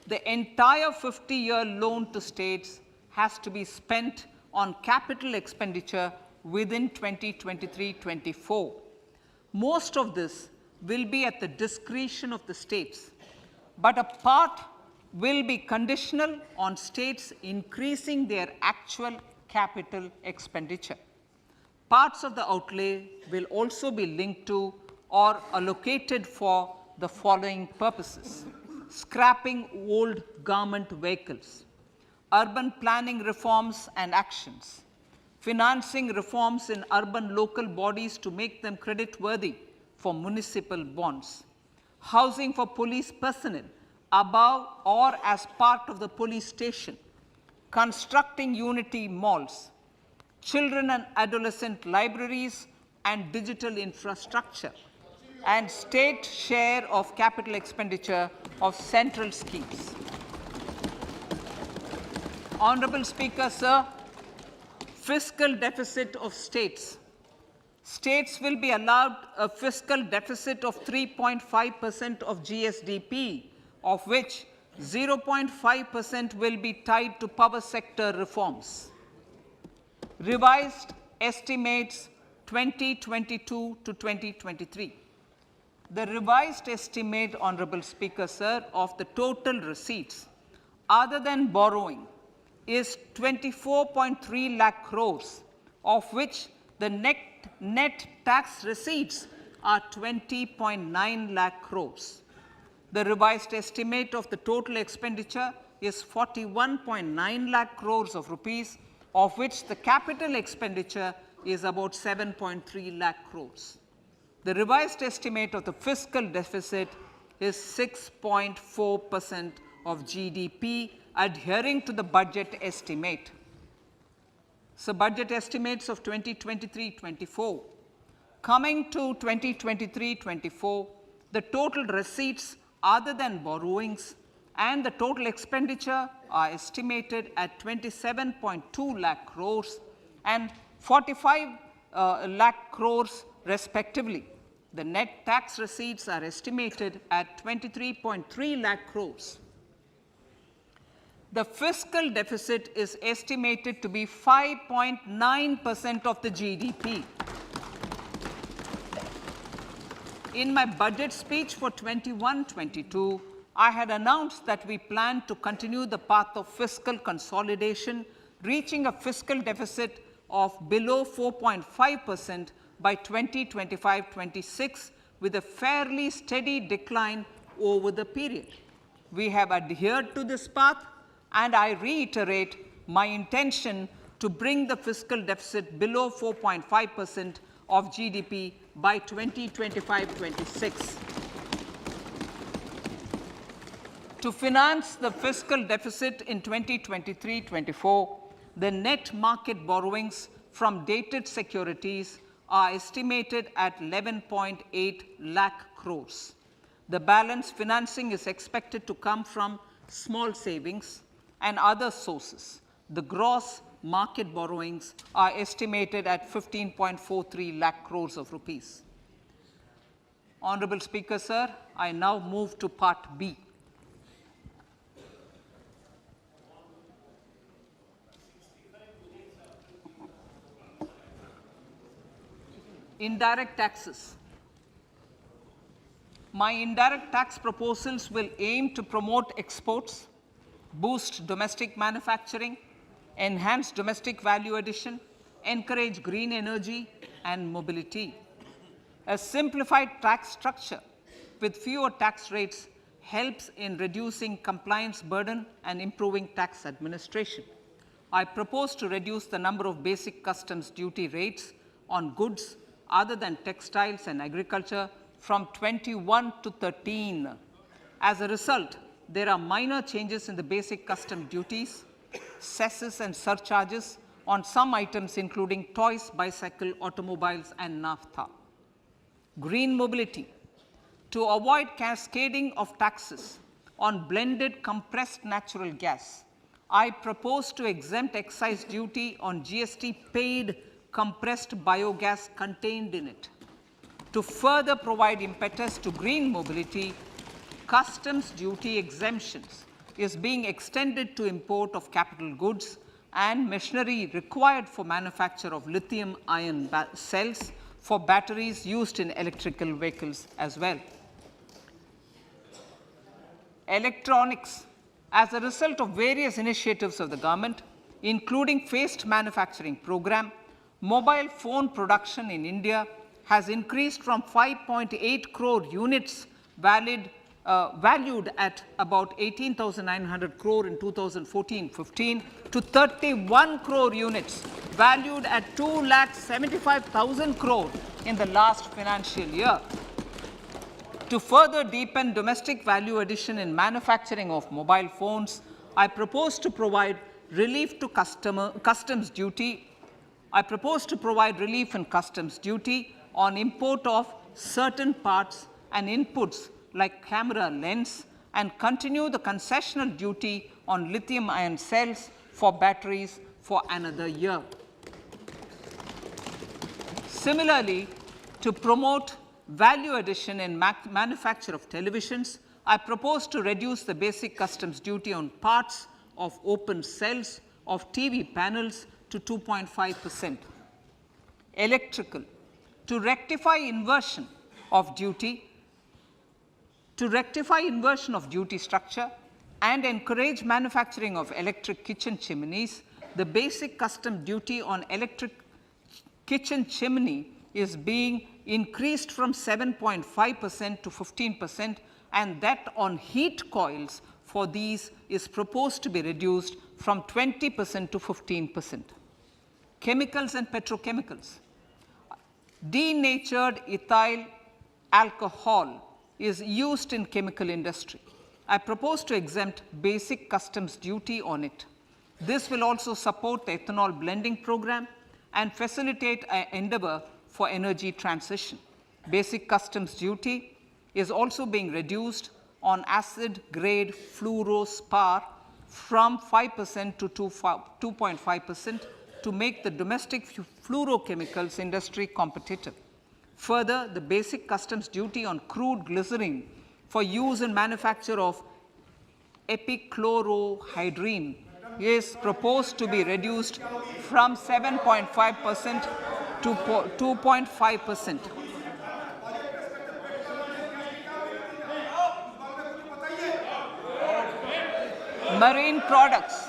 The entire 50-year loan to states has to be spent on capital expenditure within 2023-24. Most of this will be at the discretion of the states, but a part will be conditional on states increasing their actual capital expenditure. Parts of the outlay will also be linked to or allocated for the following purposes: scrapping old government vehicles, urban planning reforms and actions, financing reforms in urban local bodies to make them creditworthy for municipal bonds, housing for police personnel above or as part of the police station, constructing unity malls, children and adolescent libraries and digital infrastructure, and state share of capital expenditure of central schemes. Honorable Speaker, sir, fiscal deficit of states. States will be allowed a fiscal deficit of 3.5% of GSDP, of which 0.5% will be tied to power sector reforms. Revised estimates 2022 to 2023. The revised estimate, Honorable Speaker, sir, of the total receipts other than borrowing is 24.3 lakh crores, of which the net tax receipts are 20.9 lakh crores. The revised estimate of the total expenditure is 41.9 lakh crores of rupees, of which the capital expenditure is about 7.3 lakh crores. The revised estimate of the fiscal deficit is 6.4% of GDP, adhering to the budget estimate. So, budget estimates of 2023-24. Coming to 2023-24, the total receipts other than borrowings and the total expenditure are estimated at 27.2 lakh crores and 45 lakh crores respectively. The net tax receipts are estimated at 23.3 lakh crores. The fiscal deficit is estimated to be 5.9% of the GDP. In my budget speech for 21-22, I had announced that we plan to continue the path of fiscal consolidation, reaching a fiscal deficit of below 4.5% by 2025-26, with a fairly steady decline over the period. We have adhered to this path, and I reiterate my intention to bring the fiscal deficit below 4.5% of GDP by 2025-26. To finance the fiscal deficit in 2023-24, the net market borrowings from dated securities are estimated at 11.8 lakh crores. The balance financing is expected to come from small savings and other sources. The gross market borrowings are estimated at 15.43 lakh crores of rupees. Honorable Speaker, sir, I now move to Part B. Indirect taxes. My indirect tax proposals will aim to promote exports, boost domestic manufacturing, enhance domestic value addition, encourage green energy and mobility. A simplified tax structure with fewer tax rates helps in reducing compliance burden and improving tax administration. I propose to reduce the number of basic customs duty rates on goods other than textiles and agriculture from 21 to 13. As a result, there are minor changes in the basic custom duties, cesses and surcharges on some items including toys, bicycle, automobiles and naphtha. Green mobility. To avoid cascading of taxes on blended compressed natural gas, I propose to exempt excise duty on GST paid compressed biogas contained in it. To further provide impetus to green mobility, customs duty exemptions is being extended to import of capital goods and machinery required for manufacture of lithium-ion cells for batteries used in electrical vehicles as well. Electronics. As a result of various initiatives of the government, including phased manufacturing program, mobile phone production in India has increased from 5.8 crore units valued at about 18,900 crore in 2014-15 to 31 crore units valued at 2,75,000 crore in the last financial year. To further deepen domestic value addition in manufacturing of mobile phones, I propose to provide relief to customs duty. I propose to provide relief in customs duty on import of certain parts and inputs like camera lens and continue the concessional duty on lithium-ion cells for batteries for another year. Similarly, to promote value addition in manufacture of televisions, I propose to reduce the basic customs duty on parts of open cells of TV panels to 2.5%. Electrical. To rectify inversion of duty structure and encourage manufacturing of electric kitchen chimneys, the basic custom duty on electric kitchen chimney is being increased from 7.5% to 15% and that on heat coils for these is proposed to be reduced from 20% to 15%. Chemicals and petrochemicals. Denatured ethyl alcohol is used in chemical industry. I propose to exempt basic customs duty on it. This will also support the ethanol blending program and facilitate an endeavor for energy transition. Basic customs duty is also being reduced on acid grade fluorospar from 5% to 2.5% to make the domestic fluorochemicals industry competitive. Further, the basic customs duty on crude glycerin for use in manufacture of epichlorohydrin is proposed to be reduced from 7.5% to 2.5%. Marine products.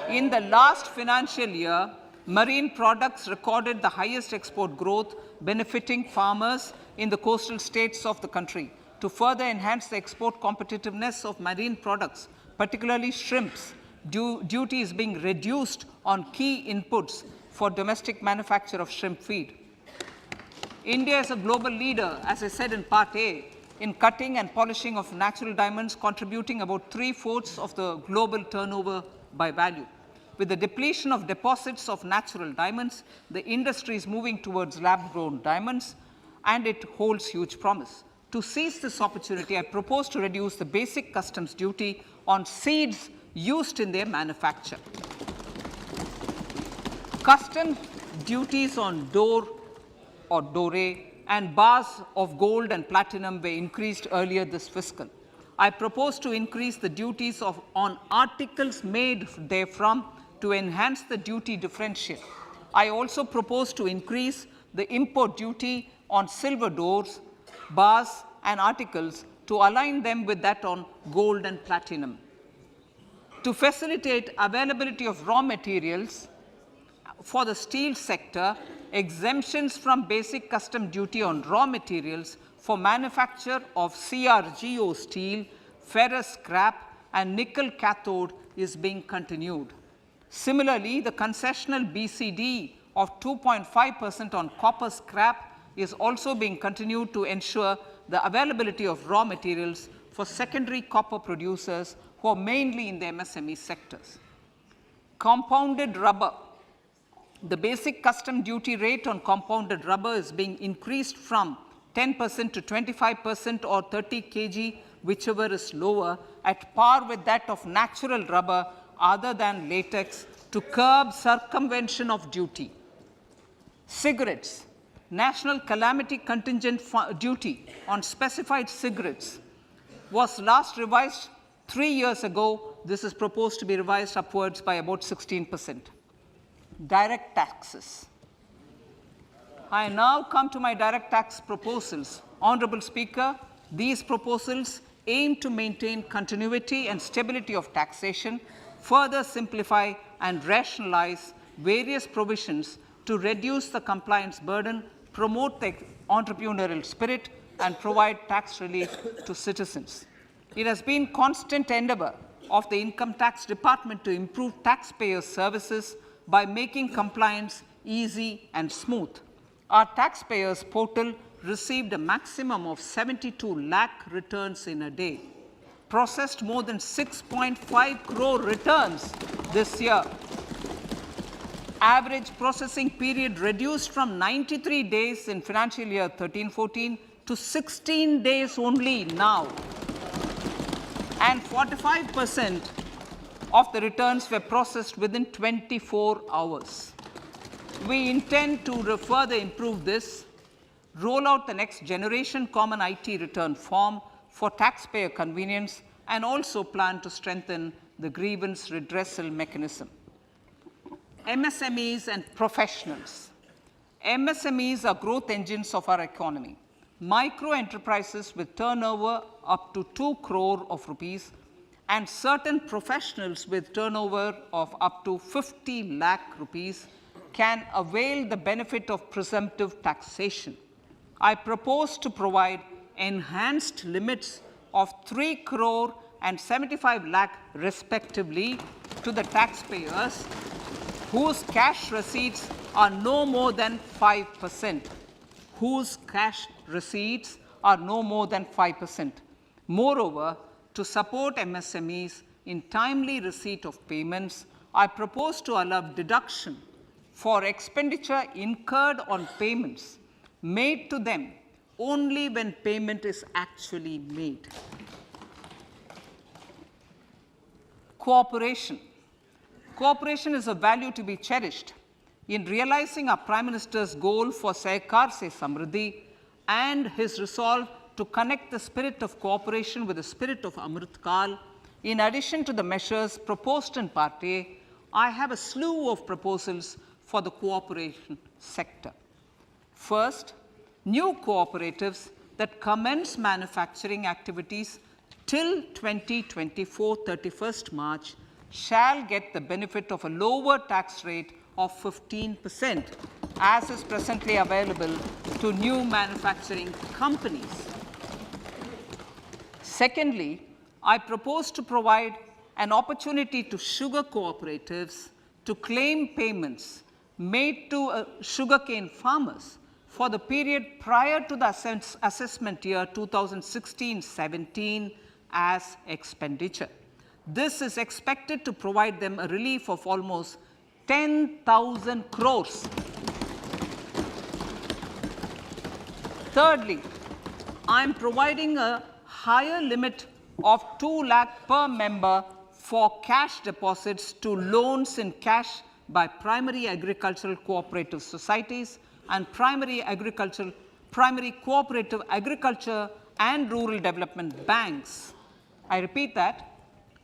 In the last financial year, marine products recorded the highest export growth, benefiting farmers in the coastal states of the country. To further enhance the export competitiveness of marine products, particularly shrimps, duty is being reduced on key inputs for domestic manufacture of shrimp feed. India is a global leader, as I said in Part A, in cutting and polishing of natural diamonds, contributing about 3/4 of the global turnover by value. With the depletion of deposits of natural diamonds, the industry is moving towards lab-grown diamonds, and it holds huge promise. To seize this opportunity, I propose to reduce the basic customs duty on seeds used in their manufacture. Customs duties on dore or doré and bars of gold and platinum were increased earlier this fiscal. I propose to increase the duties on articles made therefrom to enhance the duty differential. I also propose to increase the import duty on silver doors, bars, and articles to align them with that on gold and platinum. To facilitate availability of raw materials for the steel sector, exemptions from basic custom duty on raw materials for manufacture of CRGO steel, ferrous scrap, and nickel cathode is being continued. Similarly, the concessional BCD of 2.5% on copper scrap is also being continued to ensure the availability of raw materials for secondary copper producers who are mainly in the MSME sectors. Compounded rubber. The basic custom duty rate on compounded rubber is being increased from 10% to 25% or 30 kg, whichever is lower, at par with that of natural rubber other than latex, to curb circumvention of duty. Cigarettes. National calamity contingent duty on specified cigarettes was last revised 3 years ago. This is proposed to be revised upwards by about 16%. Direct taxes. I now come to my direct tax proposals. Honorable Speaker, these proposals aim to maintain continuity and stability of taxation, further simplify and rationalize various provisions to reduce the compliance burden, promote the entrepreneurial spirit, and provide tax relief to citizens. It has been constant endeavor of the Income Tax Department to improve taxpayers' services by making compliance easy and smooth. Our taxpayers portal received a maximum of 72 lakh returns in a day, processed more than 6.5 crore returns this year. Average processing period reduced from 93 days in financial year 13-14 to 16 days only now. And 45% of the returns were processed within 24 hours. We intend to further improve this, roll out the next generation common IT return form for taxpayer convenience, and also plan to strengthen the grievance redressal mechanism. MSMEs and professionals. MSMEs are growth engines of our economy. Micro enterprises with turnover up to 2 crore of rupees and certain professionals with turnover of up to 50 lakh rupees can avail the benefit of presumptive taxation. I propose to provide enhanced limits of 3 crore and 75 lakh respectively to the taxpayers whose cash receipts are no more than 5%. Whose cash receipts are no more than 5%. Moreover, to support MSMEs in timely receipt of payments, I propose to allow deduction for expenditure incurred on payments made to them only when payment is actually made. Cooperation. Cooperation is a value to be cherished. In realizing our Prime Minister's goal for Sehkar Se Samriddhi and his resolve to connect the spirit of cooperation with the spirit of Amrit Kal, in addition to the measures proposed in Part A, I have a slew of proposals for the cooperation sector. First, new cooperatives that commence manufacturing activities till 2024 31st March shall get the benefit of a lower tax rate of 15%, as is presently available to new manufacturing companies. Secondly, I propose to provide an opportunity to sugar cooperatives to claim payments made to sugarcane farmers for the period prior to the assessment year 2016-17 as expenditure. This is expected to provide them a relief of almost 10,000 crores. Thirdly, I am providing a higher limit of 2 lakh per member for cash deposits to loans in cash by primary agricultural cooperative societies and primary cooperative agriculture and rural development banks. I repeat that.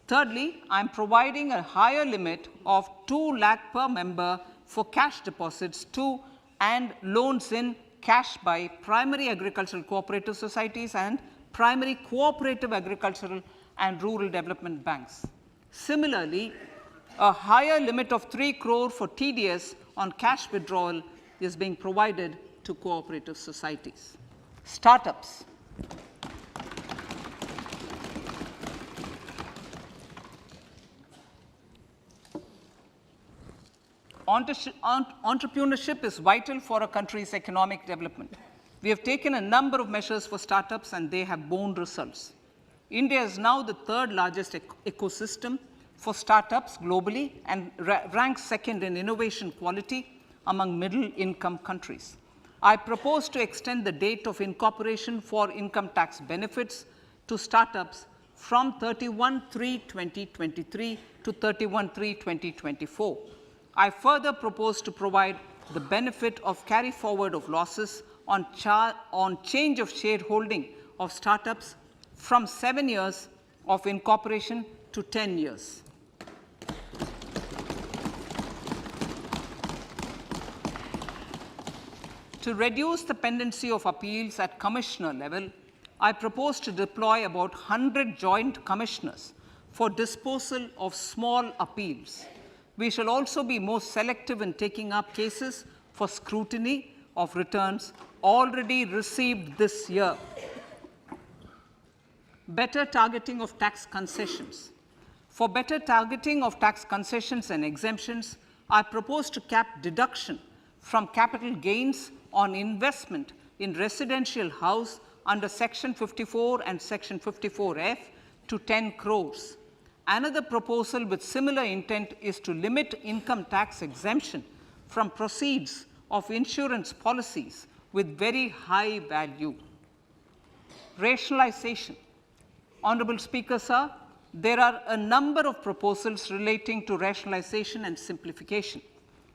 Thirdly, I am providing a higher limit of 2 lakh per member for cash deposits to and loans in cash by primary agricultural cooperative societies and primary cooperative agricultural and rural development banks. Similarly, a higher limit of 3 crore for TDS on cash withdrawal is being provided to cooperative societies. Startups. Entrepreneurship is vital for a country's economic development. We have taken a number of measures for startups and they have borne results. India is now the third largest ecosystem for startups globally and ranks second in innovation quality among middle income countries. I propose to extend the date of incorporation for income tax benefits to startups from 31/3/2023 to 31/3/2024. I further propose to provide the benefit of carry forward of losses on change of shareholding of startups from 7 years of incorporation to 10 years. To reduce the pendency of appeals at commissioner level, I propose to deploy about 100 joint commissioners for disposal of small appeals. We shall also be more selective in taking up cases for scrutiny of returns already received this year. Better targeting of tax concessions. For better targeting of tax concessions and exemptions, I propose to cap deduction from capital gains on investment in residential house under Section 54 and Section 54F to 10 crores. Another proposal with similar intent is to limit income tax exemption from proceeds of insurance policies with very high value. Rationalization. Honorable Speaker, sir, there are a number of proposals relating to rationalization and simplification.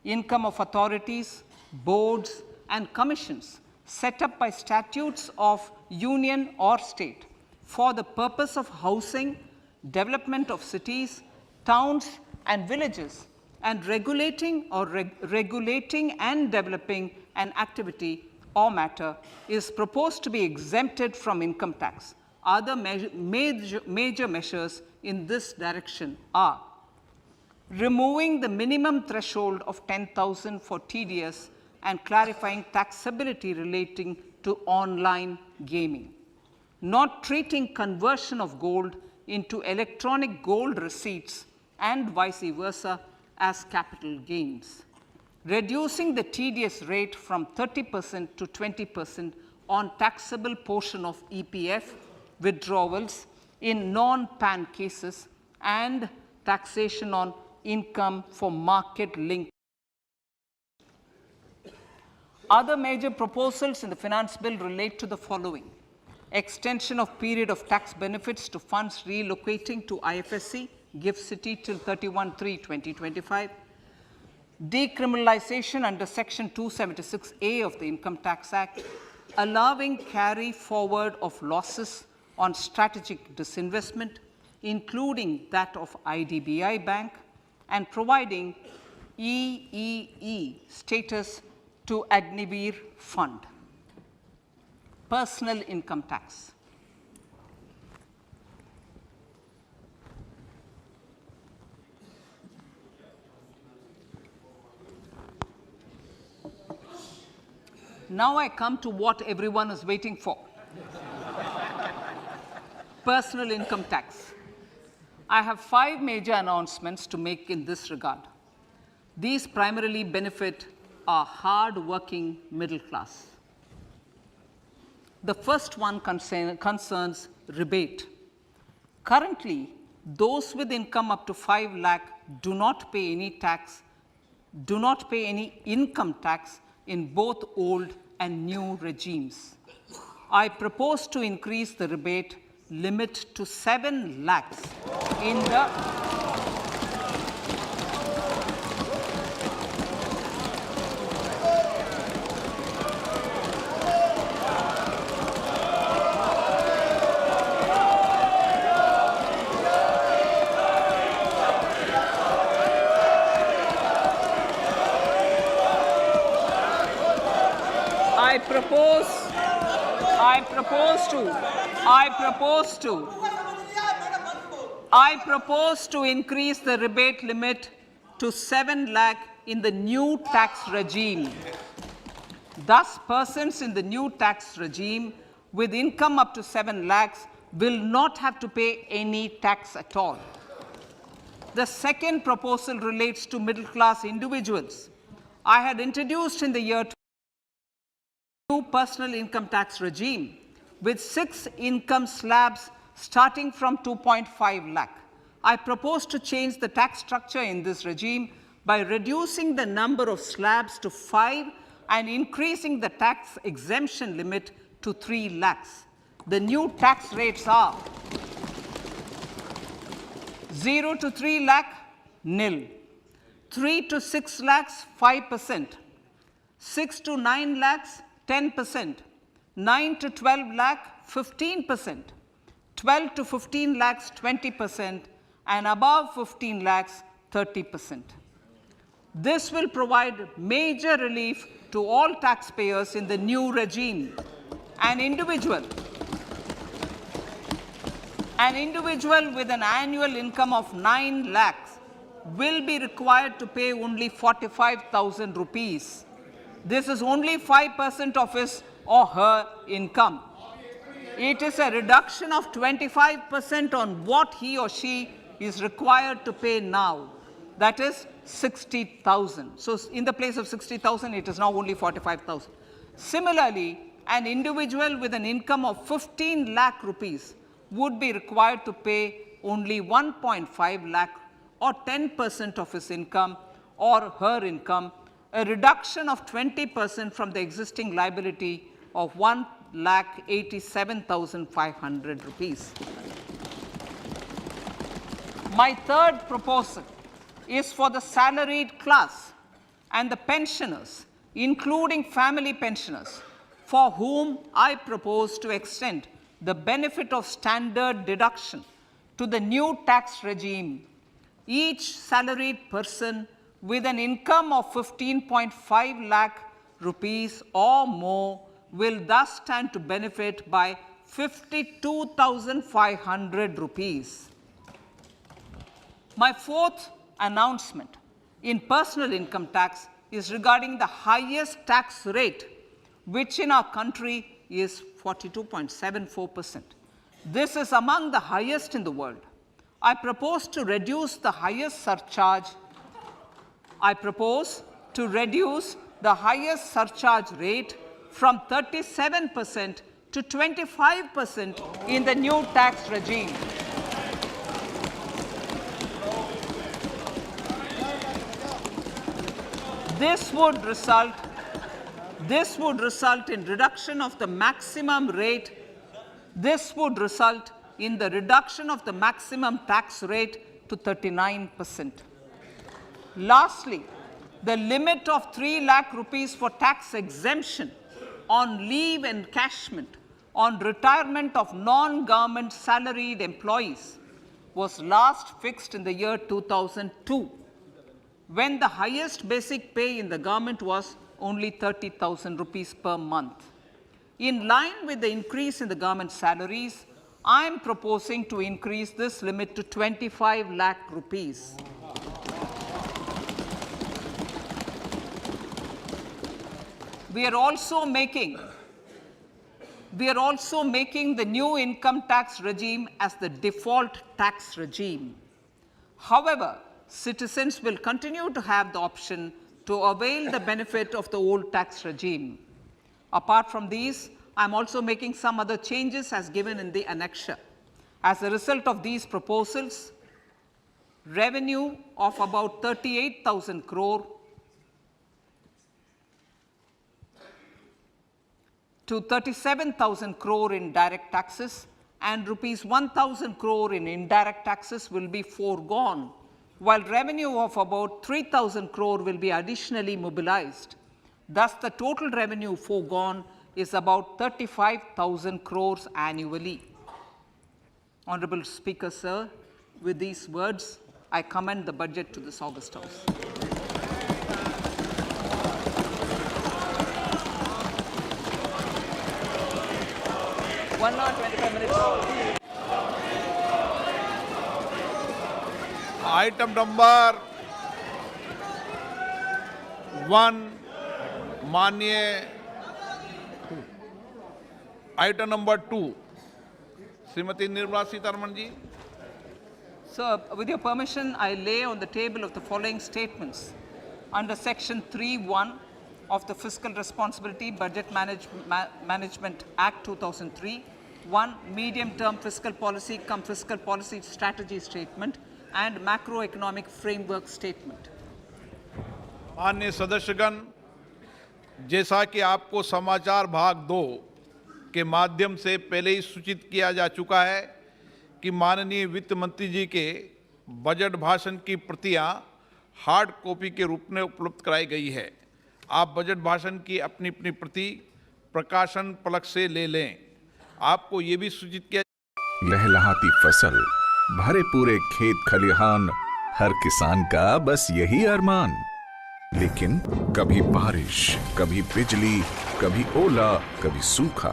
Income of authorities, boards, and commissions set up by statutes of union or state for the purpose of housing, development of cities, towns, and villages, and regulating and developing an activity or matter is proposed to be exempted from income tax. Other major measures in this direction are removing the minimum threshold of 10,000 for TDS and clarifying taxability relating to online gaming. not treating conversion of gold into electronic gold receipts and vice versa as capital gains, reducing the TDS rate from 30% to 20% on taxable portion of EPF withdrawals in non-PAN cases, and taxation on income for market-linked. Other major proposals in the finance bill relate to the following: extension of period of tax benefits to funds relocating to IFSC, GIFT City till 31/3/2025, decriminalization under Section 276A of the Income Tax Act, allowing carry forward of losses on strategic disinvestment, including that of IDBI Bank, and providing EEE status to Agnivir Fund. Personal income tax. Now I come to what everyone is waiting for. Personal income tax. I have 5 major announcements to make in this regard. These primarily benefit our hard-working middle class. The first one concerns rebate. Currently, those with income up to 5 lakh do not pay any tax, do not pay any income tax in both old and new regimes. I propose to increase the rebate limit to 7 lakhs in the I propose to increase the rebate limit to 7 lakh in the new tax regime. Thus, persons in the new tax regime with income up to 7 lakhs will not have to pay any tax at all. The second proposal relates to middle class individuals. I had introduced in the year new personal income tax regime with 6 income slabs starting from 2.5 lakh. I propose to change the tax structure in this regime by reducing the number of slabs to 5 and increasing the tax exemption limit to 3 lakhs. The new tax rates are 0 to 3 lakh, nil; 3 to 6 lakhs, 5%; 6 to 9 lakhs, 10%; 9 to 12 lakh, 15%; 12 to 15 lakhs, 20%; and above 15 lakhs, 30%. This will provide major relief to all taxpayers in the new regime. An individual with an annual income of 9 lakhs will be required to pay only 45,000 rupees. This is only 5% of his or her income. It is a reduction of 25% on what he or she is required to pay now. That is 60,000. So in the place of 60,000, it is now only 45,000. Similarly, an individual with an income of 15 lakh rupees would be required to pay only 1.5 lakh or 10% of his income or her income, a reduction of 20% from the existing liability of 1,87,500 rupees. My third proposal is for the salaried class and the pensioners, including family pensioners, for whom I propose to extend the benefit of standard deduction to the new tax regime. Each salaried person with an income of 15.5 lakh rupees or more will thus stand to benefit by 52,500 rupees. My fourth announcement in personal income tax is regarding the highest tax rate, which in our country is 42.74%. This is among the highest in the world. I propose to reduce the highest surcharge rate from 37% to 25% in the new tax regime. This would result in reduction of the maximum rate. This would result in the reduction of the maximum tax rate to 39%. Lastly, the limit of 3 lakh rupees for tax exemption on leave encashment on retirement of non-government salaried employees was last fixed in the year 2002, when the highest basic pay in the government was only 30,000 rupees per month. In line with the increase in the government salaries, I am proposing to increase this limit to 25 lakh rupees. We are also making the new income tax regime as the default tax regime. However, citizens will continue to have the option to avail the benefit of the old tax regime. Apart from these, I am also making some other changes as given in the annexure. As a result of these proposals, revenue of about 38,000 crore to 37,000 crore in direct taxes and rupees 1,000 crore in indirect taxes will be foregone, while revenue of about 3,000 crore will be additionally mobilized. Thus, the total revenue foregone is about 35,000 crores annually. Honorable Speaker, sir, with these words, I commend the budget to this August House. One hour, 25 minutes. Item number 1, माननीय item number 2, Shrimati Nirmala Sitharaman ji. Sir, with your permission, I lay on the table of the following statements. Under Section 3(1) of the Fiscal Responsibility Budget Management Act 2003, 1. Medium-term fiscal policy cum fiscal policy strategy statement and macroeconomic framework statement. माननीय सदस्यगण, जैसा कि आपको समाचार भाग 2 के माध्यम से पहले ही सूचित किया जा चुका है कि माननीय वित्त मंत्री जी के बजट भाषण की प्रतियां हार्ड कॉपी के रूप में उपलब्ध कराई गई है. आप बजट भाषण की अपनी अपनी प्रति प्रकाशन पलक से ले लें. आपको ये भी सूचित किया लहलहाती फसल, भरे पूरे खेत खलिहान, हर किसान का बस यही अरमान. लेकिन कभी बारिश, कभी बिजली, कभी ओला, कभी सूखा.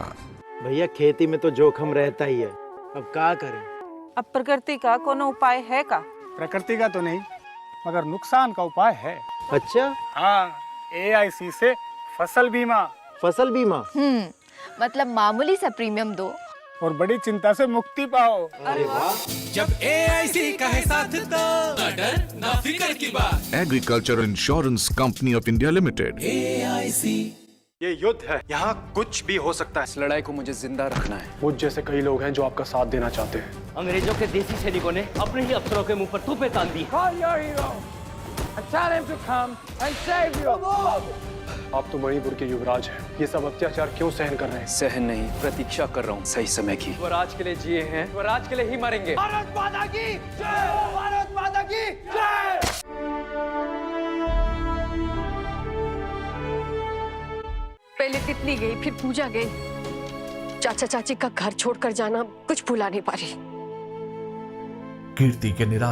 भैया खेती में तो जोखम रहता ही है, अब क्या करें? अब प्रकृति का कोनो उपाय है का? प्रकृति का तो नहीं, मगर नुकसान का उपाय है. अच्छा? हाँ, AIC से फसल बीमा. फसल बीमा? मतलब मामूली सा प्रीमियम दो और बड़ी चिंता से मुक्ति पाओ. अरे वाह! जब AIC का है साथ तो ना डर ना फिक्र की बात. Agriculture insurance company of India limited. AIC. ये युद्ध है, यहाँ कुछ भी हो सकता है. इस लड़ाई को मुझे जिंदा रखना है. मुझ जैसे कई लोग हैं जो आपका साथ देना चाहते हैं. अंग्रेजों के देसी सैनिकों ने अपने ही अफसरों के मुंह पर तूफे तान दी. आप तो मणिपुर के युवराज हैं. ये सब अत्याचार क्यों सहन कर रहे हैं? सहन नहीं, प्रतीक्षा कर रहा हूँ सही समय की. स्वराज के लिए जिए हैं, स्वराज के लिए ही मरेंगे. भारत माता की जय! भारत माता की जय! पहले तितली गई, फिर पूजा गई. चाचा चाची का घर छोड़कर जाना कुछ भुला नहीं पा रही. कीर्ति के निराश